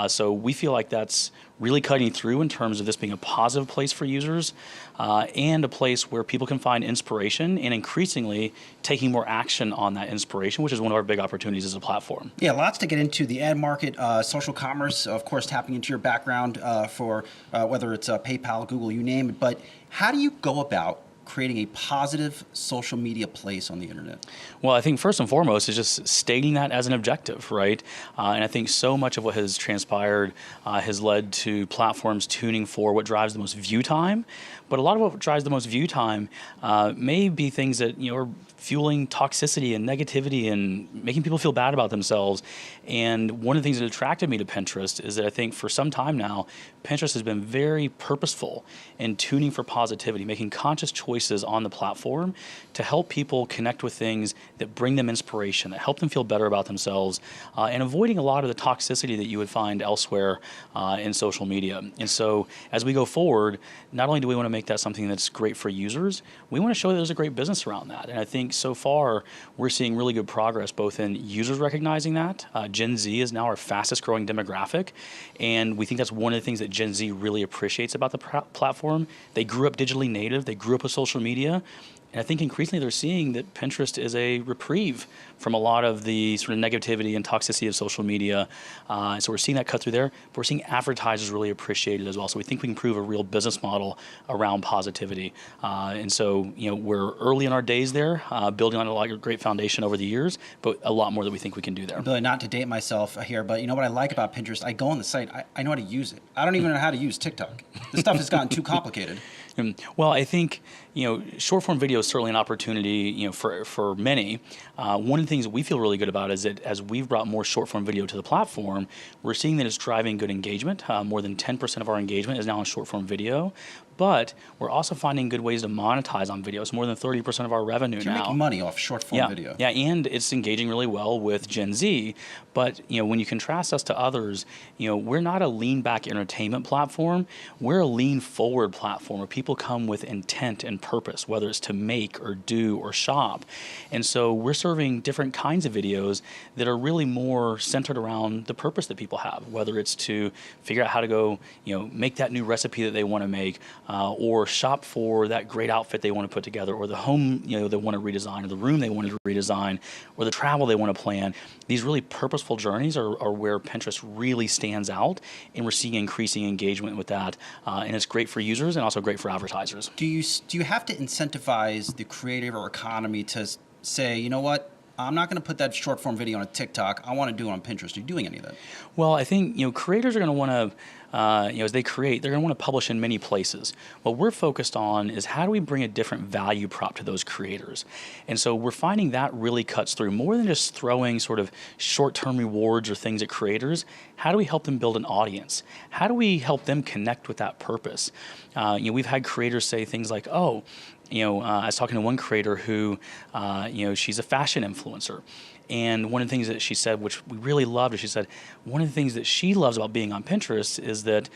So we feel like that's really cutting through in terms of this being a positive place for users and a place where people can find inspiration and increasingly taking more action on that inspiration, which is one of our big opportunities as a platform. Yeah, lots to get into. The ad market, social commerce, of course, tapping into your background for whether it's PayPal, Google, you name it. But how do you go about creating a positive social media place on the internet? Well, I think first and foremost is just stating that as an objective, right? And I think so much of what has transpired has led to platforms tuning for what drives the most view time. But a lot of what drives the most view time may be things that are fueling toxicity and negativity and making people feel bad about themselves. And one of the things that attracted me to Pinterest is that I think for some time now, Pinterest has been very purposeful in tuning for positivity, making conscious choices on the platform to help people connect with things that bring them inspiration, that help them feel better about themselves, and avoiding a lot of the toxicity that you would find elsewhere in social media. And so as we go forward, not only do we want to make that something that's great for users, we want to show that there's a great business around that. And I think so far we're seeing really good progress both in users recognizing that. Gen Z is now our fastest growing demographic, and we think that's one of the things that Gen Z really appreciates about the platform. They grew up digitally native, they grew up with social media, and I think increasingly they're seeing that Pinterest is a reprieve from a lot of the sort of negativity and toxicity of social media. So we're seeing that cut through there, but we're seeing advertisers really appreciate it as well. So we think we can prove a real business model around positivity. And so, we're early in our days there, building on a lot of great foundation over the years, but a lot more that we think we can do there. Billy, not to date myself here, but what I like about Pinterest, I go on the site, I know how to use it. I don't even know how to use TikTok. This stuff has gotten too complicated. Well, I think, short form video is certainly an opportunity, for many. One of the things that we feel really good about is that as we've brought more short form video to the platform, we're seeing that it's driving good engagement. More than 10% of our engagement is now on short form video. But we're also finding good ways to monetize on video. It's more than 30% of our revenue now. You're making money off short form video. Yeah, and it's engaging really well with Gen Z. But when you contrast us to others, we're not a lean back entertainment platform. We're a lean forward platform where people come with intent and purpose, whether it's to make or do or shop. And so we're serving different kinds of videos that are really more centered around the purpose that people have, whether it's to figure out how to go, make that new recipe that they want to make, or shop for that great outfit they want to put together, or the home they want to redesign, or the room they want to redesign, or the travel they want to plan. These really purposeful journeys are where Pinterest really stands out, and we're seeing increasing engagement with that. And it's great for users and also great for advertisers. Do you have to incentivize the creative or economy to say, you know what? I'm not going to put that short form video on a TikTok. I want to do it on Pinterest. Are you doing any of that? Well, I think creators are going to want to, as they create, they're going to want to publish in many places. What we're focused on is how do we bring a different value prop to those creators? And so we're finding that really cuts through more than just throwing sort of short-term rewards or things at creators. How do we help them build an audience? How do we help them connect with that purpose? We've had creators say things like, I was talking to one creator who, she's a fashion influencer. And one of the things that she said, which we really loved, is she said, one of the things that she loves about being on Pinterest is that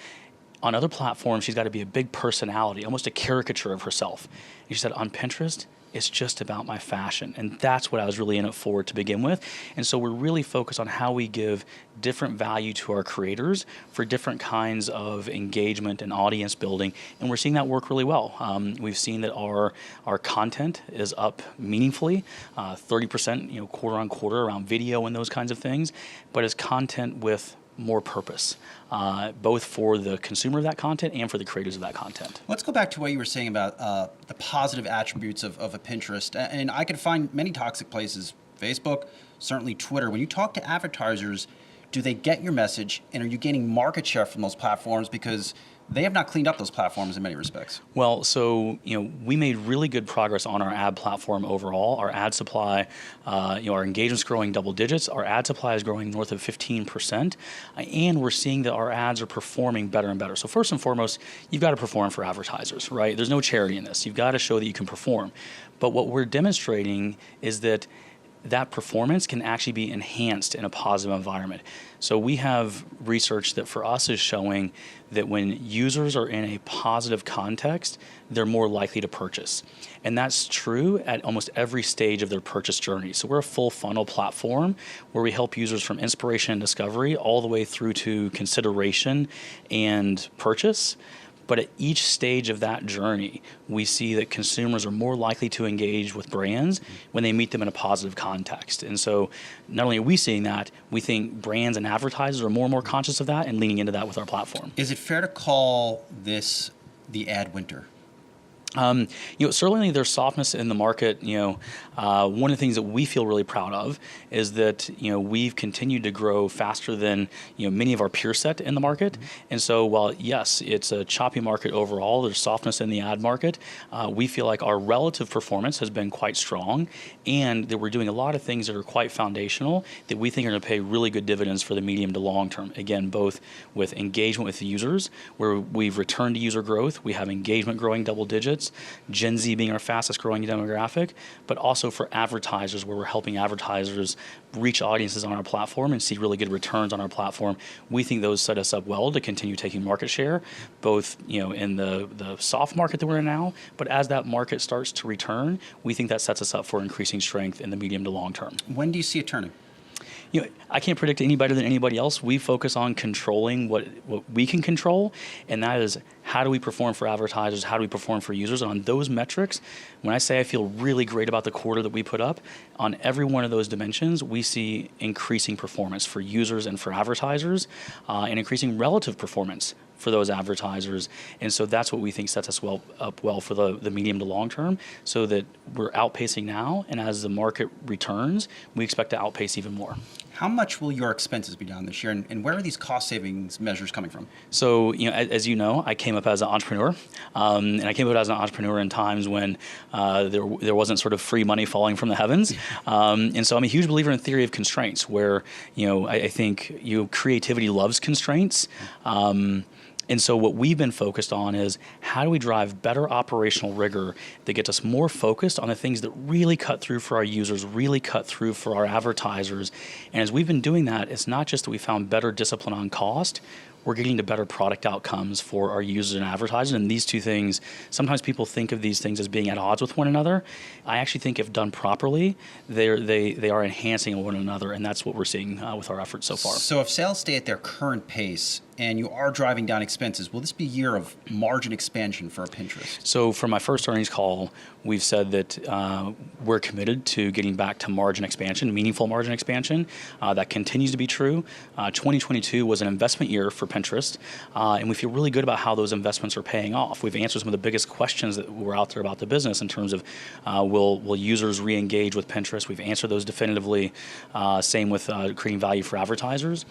on other platforms, she's got to be a big personality, almost a caricature of herself. And she said, on Pinterest, it's just about my fashion. And that's what I was really in it for to begin with. And so we're really focused on how we give different value to our creators for different kinds of engagement and audience building. And we're seeing that work really well. We've seen that our content is up meaningfully, 30%, quarter on quarter around video and those kinds of things. But it's content with more purpose, both for the consumer of that content and for the creators of that content. Let's go back to what you were saying about the positive attributes of a Pinterest. And I could find many toxic places, Facebook, certainly Twitter. When you talk to advertisers, do they get your message, and are you gaining market share from those platforms? Because they have not cleaned up those platforms in many respects. Well, so we made really good progress on our ad platform overall. Our ad supply, our engagement's growing double digits. Our ad supply is growing north of 15%, and we're seeing that our ads are performing better and better. So first and foremost, you've got to perform for advertisers, right? There's no charity in this. You've got to show that you can perform. But what we're demonstrating is that performance can actually be enhanced in a positive environment. So we have research that for us is showing that when users are in a positive context, they're more likely to purchase. And that's true at almost every stage of their purchase journey. So we're a full funnel platform where we help users from inspiration and discovery all the way through to consideration and purchase. But at each stage of that journey, we see that consumers are more likely to engage with brands when they meet them in a positive context. And so not only are we seeing that, we think brands and advertisers are more and more conscious of that and leaning into that with our platform. Is it fair to call this the ad winter? Certainly there's softness in the market. One of the things that we feel really proud of is that, we've continued to grow faster than, many of our peer set in the market. And so while, yes, it's a choppy market overall, there's softness in the ad market, we feel like our relative performance has been quite strong and that we're doing a lot of things that are quite foundational that we think are going to pay really good dividends for the medium to long term. Again, both with engagement with the users, where we've returned to user growth, we have engagement growing double digits, Gen Z being our fastest growing demographic, but also for advertisers where we're helping advertisers reach audiences on our platform and see really good returns on our platform. We think those set us up well to continue taking market share, both in the soft market that we're in now, but as that market starts to return, we think that sets us up for increasing strength in the medium to long term. When do you see it turning? I can't predict any better than anybody else. We focus on controlling what we can control, and that is how do we perform for advertisers, how do we perform for users. And on those metrics, when I say I feel really great about the quarter that we put up, on every one of those dimensions, we see increasing performance for users and for advertisers, and increasing relative performance for those advertisers. And so that's what we think sets us up well for the medium to long term, so that we're outpacing now, and as the market returns, we expect to outpace even more. How much will your expenses be down this year, and where are these cost savings measures coming from? So, as you know, I came up as an entrepreneur, and I came up as an entrepreneur in times when there wasn't sort of free money falling from the heavens. And so I'm a huge believer in theory of constraints, where, I think creativity loves constraints. And so what we've been focused on is how do we drive better operational rigor that gets us more focused on the things that really cut through for our users, really cut through for our advertisers. And as we've been doing that, it's not just that we found better discipline on cost, we're getting to better product outcomes for our users and advertisers. And these two things, sometimes people think of these things as being at odds with one another. I actually think if done properly, they are enhancing one another, and that's what we're seeing with our efforts so far. So if sales stay at their current pace and you are driving down expenses, will this be a year of margin expansion for Pinterest? So for my first earnings call, we've said that we're committed to getting back to margin expansion, meaningful margin expansion. That continues to be true. 2022 was an investment year for Pinterest, and we feel really good about how those investments are paying off. We've answered some of the biggest questions that were out there about the business in terms of will users re-engage with Pinterest? We've answered those definitively. Same with creating value for advertisers.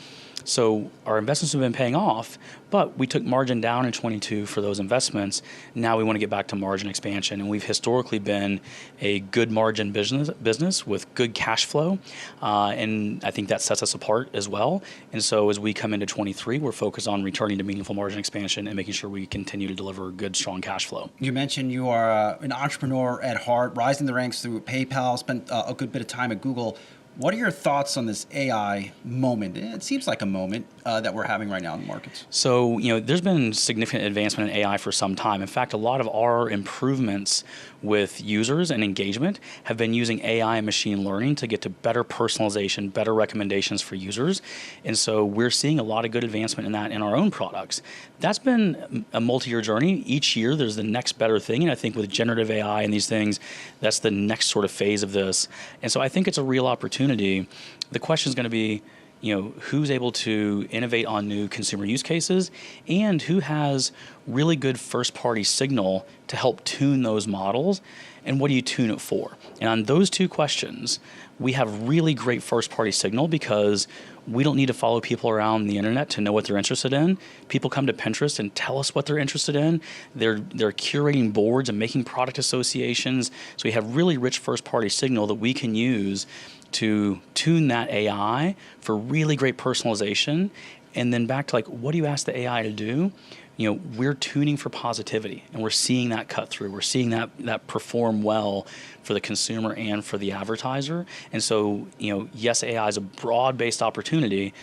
So our investments have been paying off, but we took margin down in 22 for those investments. Now we want to get back to margin expansion, and we've historically been a good margin business with good cash flow, and I think that sets us apart as well. And so as we come into 23, we're focused on returning to meaningful margin expansion and making sure we continue to deliver good, strong cash flow. You mentioned you are an entrepreneur at heart, rising the ranks through PayPal, spent a good bit of time at Google. What are your thoughts on this AI moment? It seems like a moment that we're having right now in the markets. So, there's been significant advancement in AI for some time. In fact, a lot of our improvements with users and engagement have been using AI and machine learning to get to better personalization, better recommendations for users. And so we're seeing a lot of good advancement in that in our own products. That's been a multi-year journey. Each year there's the next better thing. And I think with generative AI and these things, that's the next sort of phase of this. And so I think it's a real opportunity. The question is going to be, who's able to innovate on new consumer use cases and who has really good first-party signal to help tune those models, and what do you tune it for? And on those two questions, we have really great first-party signal because we don't need to follow people around the internet to know what they're interested in. People come to Pinterest and tell us what they're interested in. They're curating boards and making product associations. So we have really rich first-party signal that we can use to tune that AI for really great personalization. And then back to what do you ask the AI to do? We're tuning for positivity, and we're seeing that cut through. We're seeing that perform well for the consumer and for the advertiser. And so, yes, AI is a broad-based opportunity,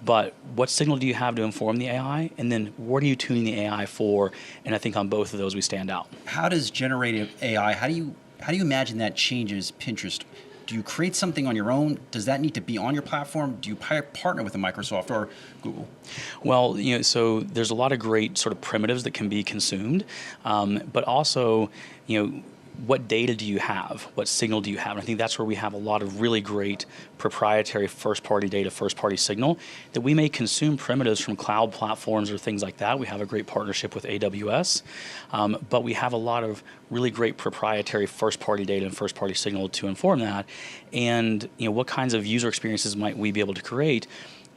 but what signal do you have to inform the AI? And then what are you tuning the AI for? And I think on both of those, we stand out. How does generative AI, how do you imagine that changes Pinterest? Do you create something on your own? Does that need to be on your platform? Do you partner with a Microsoft or Google? Well, so there's a lot of great sort of primitives that can be consumed, but also, what data do you have? What signal do you have? And I think that's where we have a lot of really great proprietary first-party data, first-party signal that we may consume primitives from cloud platforms or things like that. We have a great partnership with AWS, but we have a lot of really great proprietary first-party data and first-party signal to inform that. And what kinds of user experiences might we be able to create?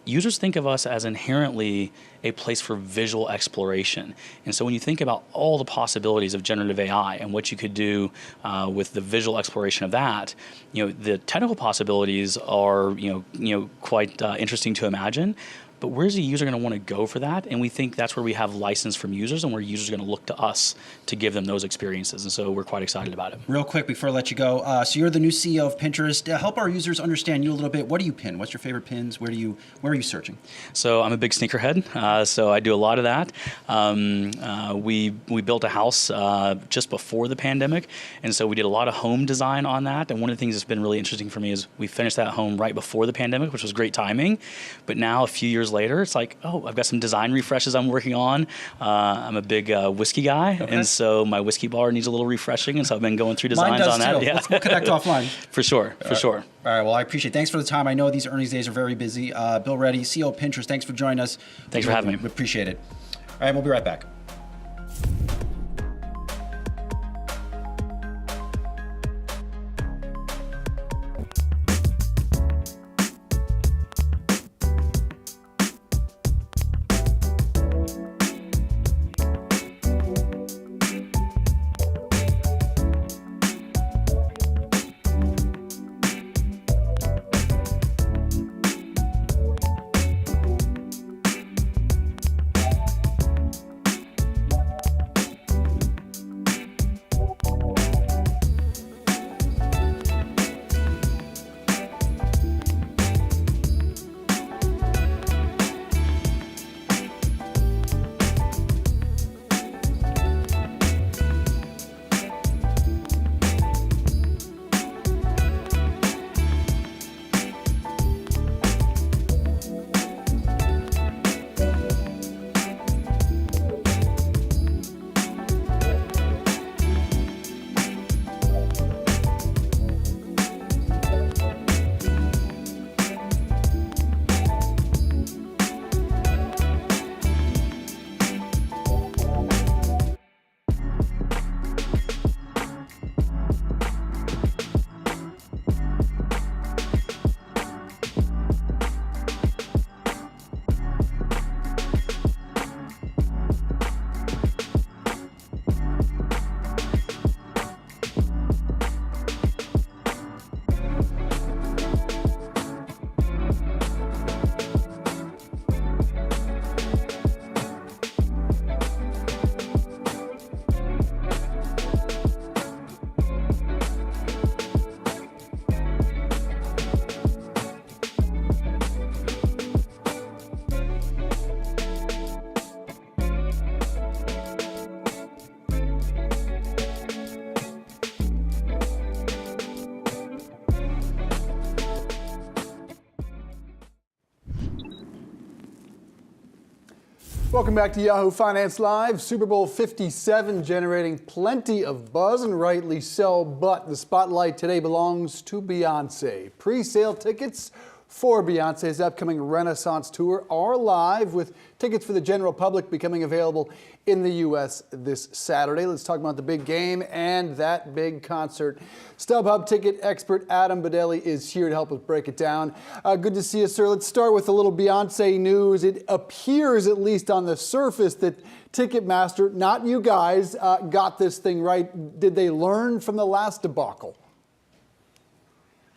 Users think of us as inherently a place for visual exploration. And so when you think about all the possibilities of generative AI and what you could do with the visual exploration of that, the technical possibilities are quite interesting to imagine. But where's the user going to want to go for that? And we think that's where we have license from users and where users are going to look to us to give them those experiences. And so we're quite excited about it. Real quick before I let you go, so you're the new CEO of Pinterest. Help our users understand you a little bit. What do you pin? What's your favorite pins? Where are you searching? So I'm a big sneakerhead, so I do a lot of that. We built a house just before the pandemic, and so we did a lot of home design on that. And one of the things that's been really interesting for me is we finished that home right before the pandemic, which was great timing. But now, a few years later, it's like, oh, I've got some design refreshes I'm working on. I'm a big whiskey guy, and so my whiskey bar needs a little refreshing, and so I've been going through designs on that. Yeah. We'll connect offline. For sure. All right, well, I appreciate it. Thanks for the time. I know these earnings days are very busy. Bill Reddy, CEO of Pinterest, thanks for joining us. Thanks for having me. We appreciate it. All right, we'll be right back. Welcome back to Yahoo Finance Live. Super Bowl 57 generating plenty of buzz, and rightly so, but the spotlight today belongs to Beyonce. Pre-sale tickets for Beyonce's upcoming Renaissance tour are live, with tickets for the general public becoming available in the U.S. this Saturday. Let's talk about the big game and that big concert. StubHub ticket expert Adam Budelli is here to help us break it down. Good to see you, sir. Let's start with a little Beyonce news. It appears, at least on the surface, that Ticketmaster, not you guys, got this thing right. Did they learn from the last debacle?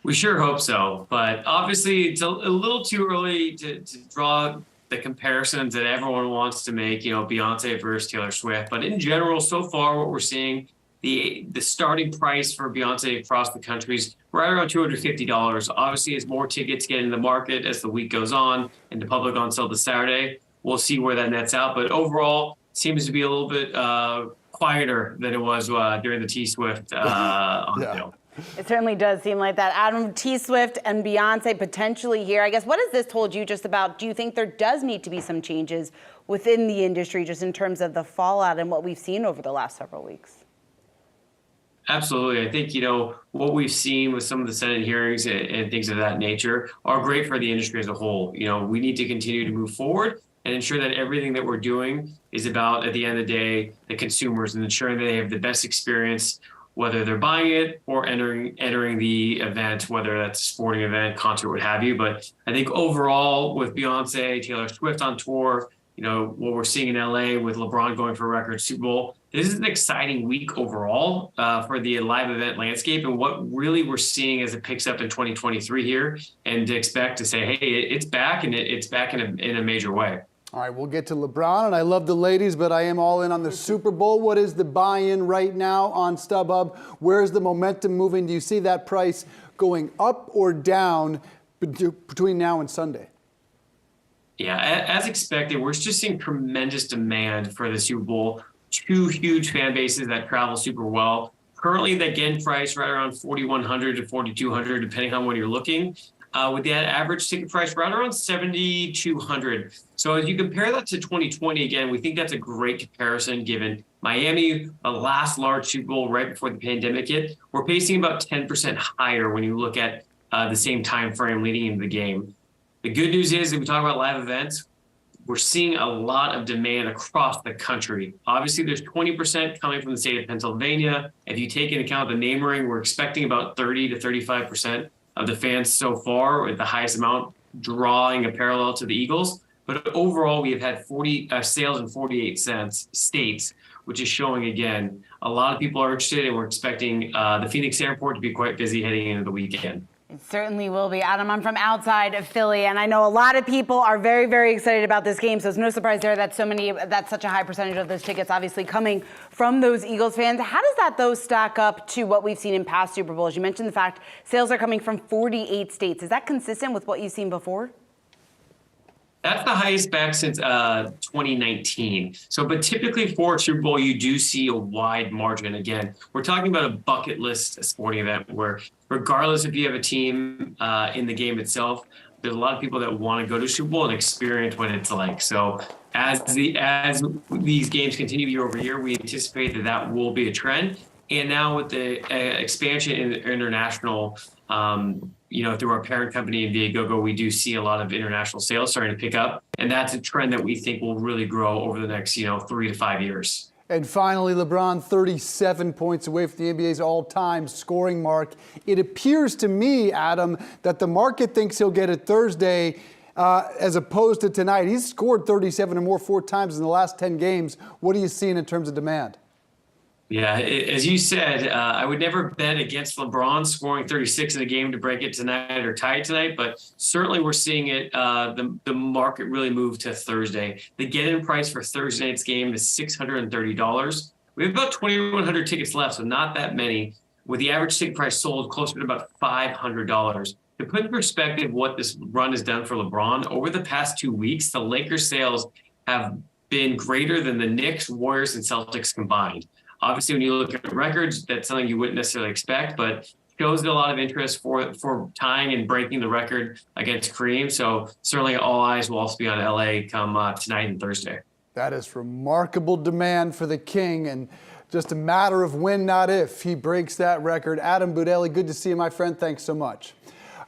We sure hope so, but obviously it's a little too early to draw the comparisons that everyone wants to make, Beyonce versus Taylor Swift. But in general, so far, what we're seeing, the starting price for Beyonce across the country is right around $250. Obviously, as more tickets get in the market as the week goes on and the public on sale this Saturday, we'll see where that nets out. But overall, seems to be a little bit quieter than it was during the T-Swift on sale. It certainly does seem like that. Adam, T-Swift and Beyonce potentially here. I guess, what has this told you just about, do you think there does need to be some changes within the industry just in terms of the fallout and what we've seen over the last several weeks? Absolutely. I think, what we've seen with some of the Senate hearings and things of that nature are great for the industry as a whole. We need to continue to move forward and ensure that everything that we're doing is about, at the end of the day, the consumers and ensuring that they have the best experience, whether they're buying it or entering the event, whether that's a sporting event, concert, what have you. But I think overall, with Beyonce, Taylor Swift on tour, what we're seeing in LA with LeBron going for a record Super Bowl, this is an exciting week overall for the live event landscape, and what really we're seeing as it picks up in 2023 here, and to expect to say, hey, it's back, and it's back in a major way. All right, we'll get to LeBron, and I love the ladies, but I am all in on the Super Bowl. What is the buy-in right now on StubHub? Where's the momentum moving? Do you see that price going up or down between now and Sunday? Yeah, as expected, we're just seeing tremendous demand for the Super Bowl. Two huge fan bases that travel super well. Currently, they get priced right around $4,100 to $4,200, depending on when you're looking. With that average ticket price right around $7,200. So as you compare that to 2020, again, we think that's a great comparison given Miami, the last large Super Bowl right before the pandemic hit. We're pacing about 10% higher when you look at the same time frame leading into the game. The good news is that we talk about live events, we're seeing a lot of demand across the country. Obviously, there's 20% coming from the state of Pennsylvania. If you take into account the name ring, we're expecting about 30 to 35% of the fans so far, with the highest amount drawing a parallel to the Eagles. But overall, we have had 40 sales in 48 states, which is showing, again, a lot of people are interested, and we're expecting the Phoenix airport to be quite busy heading into the weekend. It certainly will be. Adam, I'm from outside of Philly, and I know a lot of people are very, very excited about this game, so it's no surprise there that that's such a high percentage of those tickets obviously coming from those Eagles fans. How does that, though, stack up to what we've seen in past Super Bowls? You mentioned the fact sales are coming from 48 states. Is that consistent with what you've seen before? That's the highest back since 2019. But typically for a Super Bowl, you do see a wide margin. Again, we're talking about a bucket list sporting event where, regardless if you have a team in the game itself, there's a lot of people that want to go to Super Bowl and experience what it's like. So as these games continue year over year, we anticipate that will be a trend. And now with the expansion in the international, through our parent company in Viagogo, we do see a lot of international sales starting to pick up. And that's a trend that we think will really grow over the next, 3 to 5 years. And finally, LeBron, 37 points away from the NBA's all-time scoring mark. It appears to me, Adam, that the market thinks he'll get it Thursday as opposed to tonight. He's scored 37 or more 4 times in the last 10 games. What are you seeing in terms of demand? Yeah, as you said, I would never bet against LeBron scoring 36 in a game to break it tonight or tie it tonight, but certainly we're seeing it, the market really move to Thursday. The get-in price for Thursday night's game is $630. We have about 2,100 tickets left, so not that many, with the average ticket price sold closer to about $500. To put in perspective what this run has done for LeBron, over the past 2 weeks, the Lakers sales have been greater than the Knicks, Warriors, and Celtics combined. Obviously, when you look at records, that's something you wouldn't necessarily expect, but shows a lot of interest for tying and breaking the record against Kareem. So certainly all eyes will also be on LA come tonight and Thursday. That is remarkable demand for the King, and just a matter of when, not if, he breaks that record. Adam Budelli, good to see you, my friend. Thanks so much.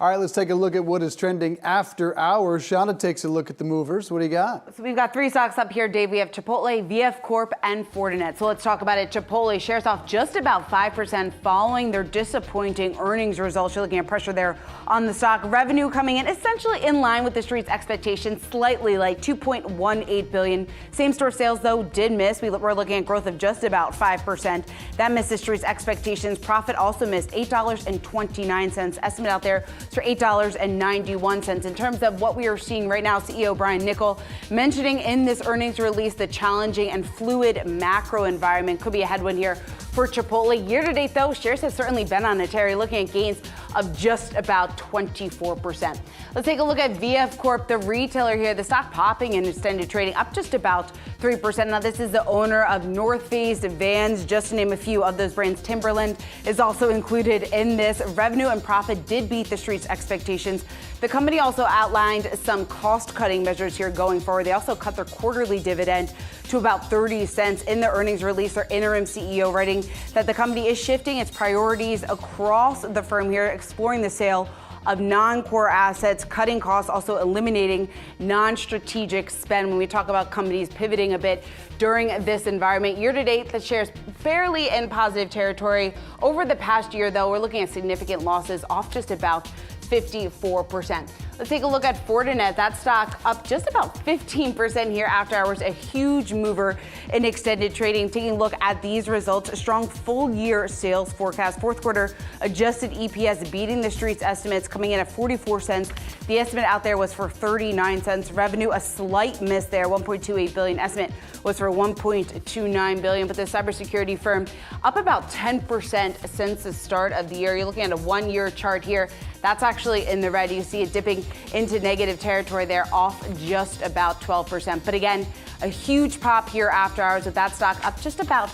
All right, let's take a look at what is trending after hours. Shauna takes a look at the movers. What do you got? So we've got three stocks up here, Dave. We have Chipotle, VF Corp, and Fortinet. So let's talk about it. Chipotle shares off just about 5% following their disappointing earnings results. You're looking at pressure there on the stock. Revenue coming in essentially in line with the street's expectations, slightly like $2.18 billion. Same-store sales, though, did miss. We're looking at growth of just about 5%. That missed the street's expectations. Profit also missed $8.29. Estimate out there for $8.91. In terms of what we are seeing right now, CEO Brian Niccol mentioning in this earnings release the challenging and fluid macro environment could be a headwind here for Chipotle. Year to date, though, shares have certainly been on a tear, looking at gains of just about 24%. Let's take a look at VF Corp, the retailer here. The stock popping and extended trading up just about 3%. Now, this is the owner of North Face, Vans, just to name a few of those brands. Timberland is also included in this. Revenue and profit did beat the street's expectations. The company also outlined some cost-cutting measures here going forward. They also cut their quarterly dividend to about 30 cents. In the earnings release, their interim CEO writing that the company is shifting its priorities across the firm here, exploring the sale of non-core assets, cutting costs, also eliminating non-strategic spend. When we talk about companies pivoting a bit during this environment, year to date, the shares fairly in positive territory. Over the past year, though, we're looking at significant losses, off just about 54%. Let's take a look at Fortinet. That stock up just about 15% here after hours, a huge mover in extended trading. Taking a look at these results, a strong full year sales forecast. Fourth quarter adjusted EPS beating the street's estimates, coming in at 44 cents. The estimate out there was for 39 cents. Revenue, a slight miss there, 1.28 billion. Estimate was for 1.29 billion. But the cybersecurity firm up about 10% since the start of the year. You're looking at a 1 year chart here. That's actually in the red. You see it dipping into negative territory there, off just about 12%. But again, a huge pop here after hours with that stock up just about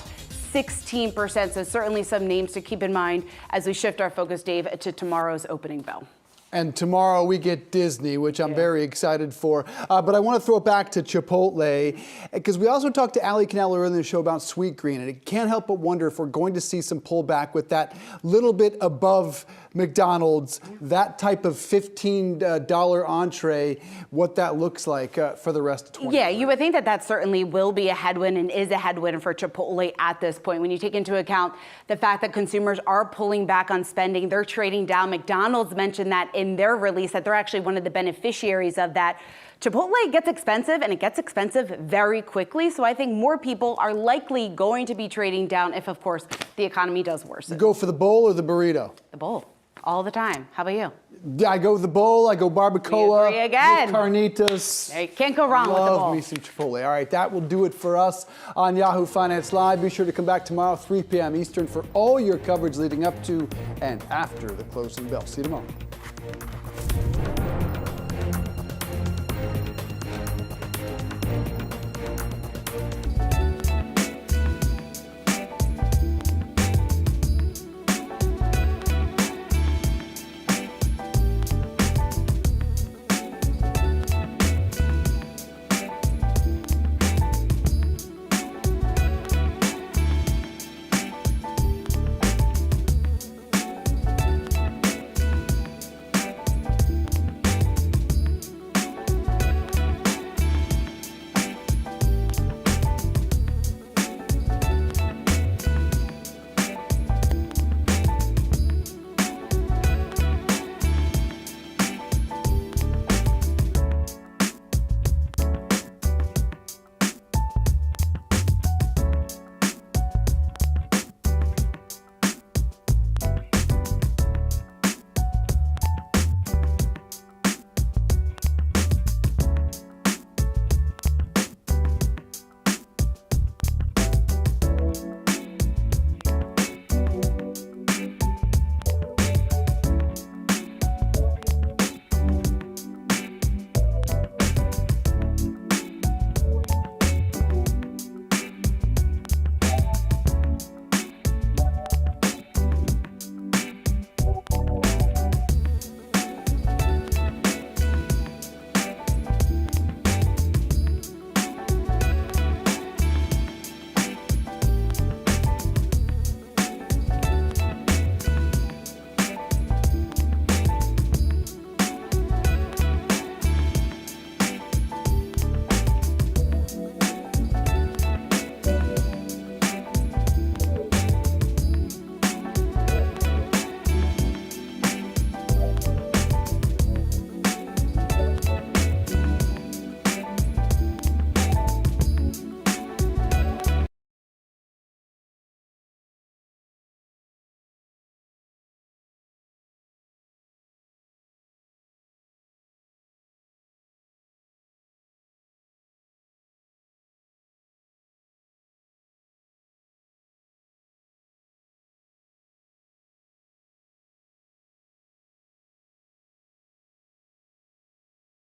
16%. So certainly some names to keep in mind as we shift our focus, Dave, to tomorrow's opening bell. And tomorrow we get Disney, which I'm very excited for. But I want to throw it back to Chipotle, because we also talked to Ali Cannell earlier in the show about Sweetgreen, and it can't help but wonder if we're going to see some pullback with that little bit above McDonald's, that type of $15 entree, what that looks like for the rest of 2020. Yeah, you would think that certainly will be a headwind and is a headwind for Chipotle at this point. When you take into account the fact that consumers are pulling back on spending, they're trading down. McDonald's mentioned that in their release, that they're actually one of the beneficiaries of that. Chipotle gets expensive, and it gets expensive very quickly. So I think more people are likely going to be trading down if, of course, the economy does worsen. You go for the bowl or the burrito? The bowl. All the time. How about you? I go the bowl. I go barbacoa. We agree again. With carnitas. There, you can't go wrong with the bowl. Love me some Chipotle. All right, that will do it for us on Yahoo Finance Live. Be sure to come back tomorrow, 3 p.m. Eastern, for all your coverage leading up to and after the closing bell. See you tomorrow.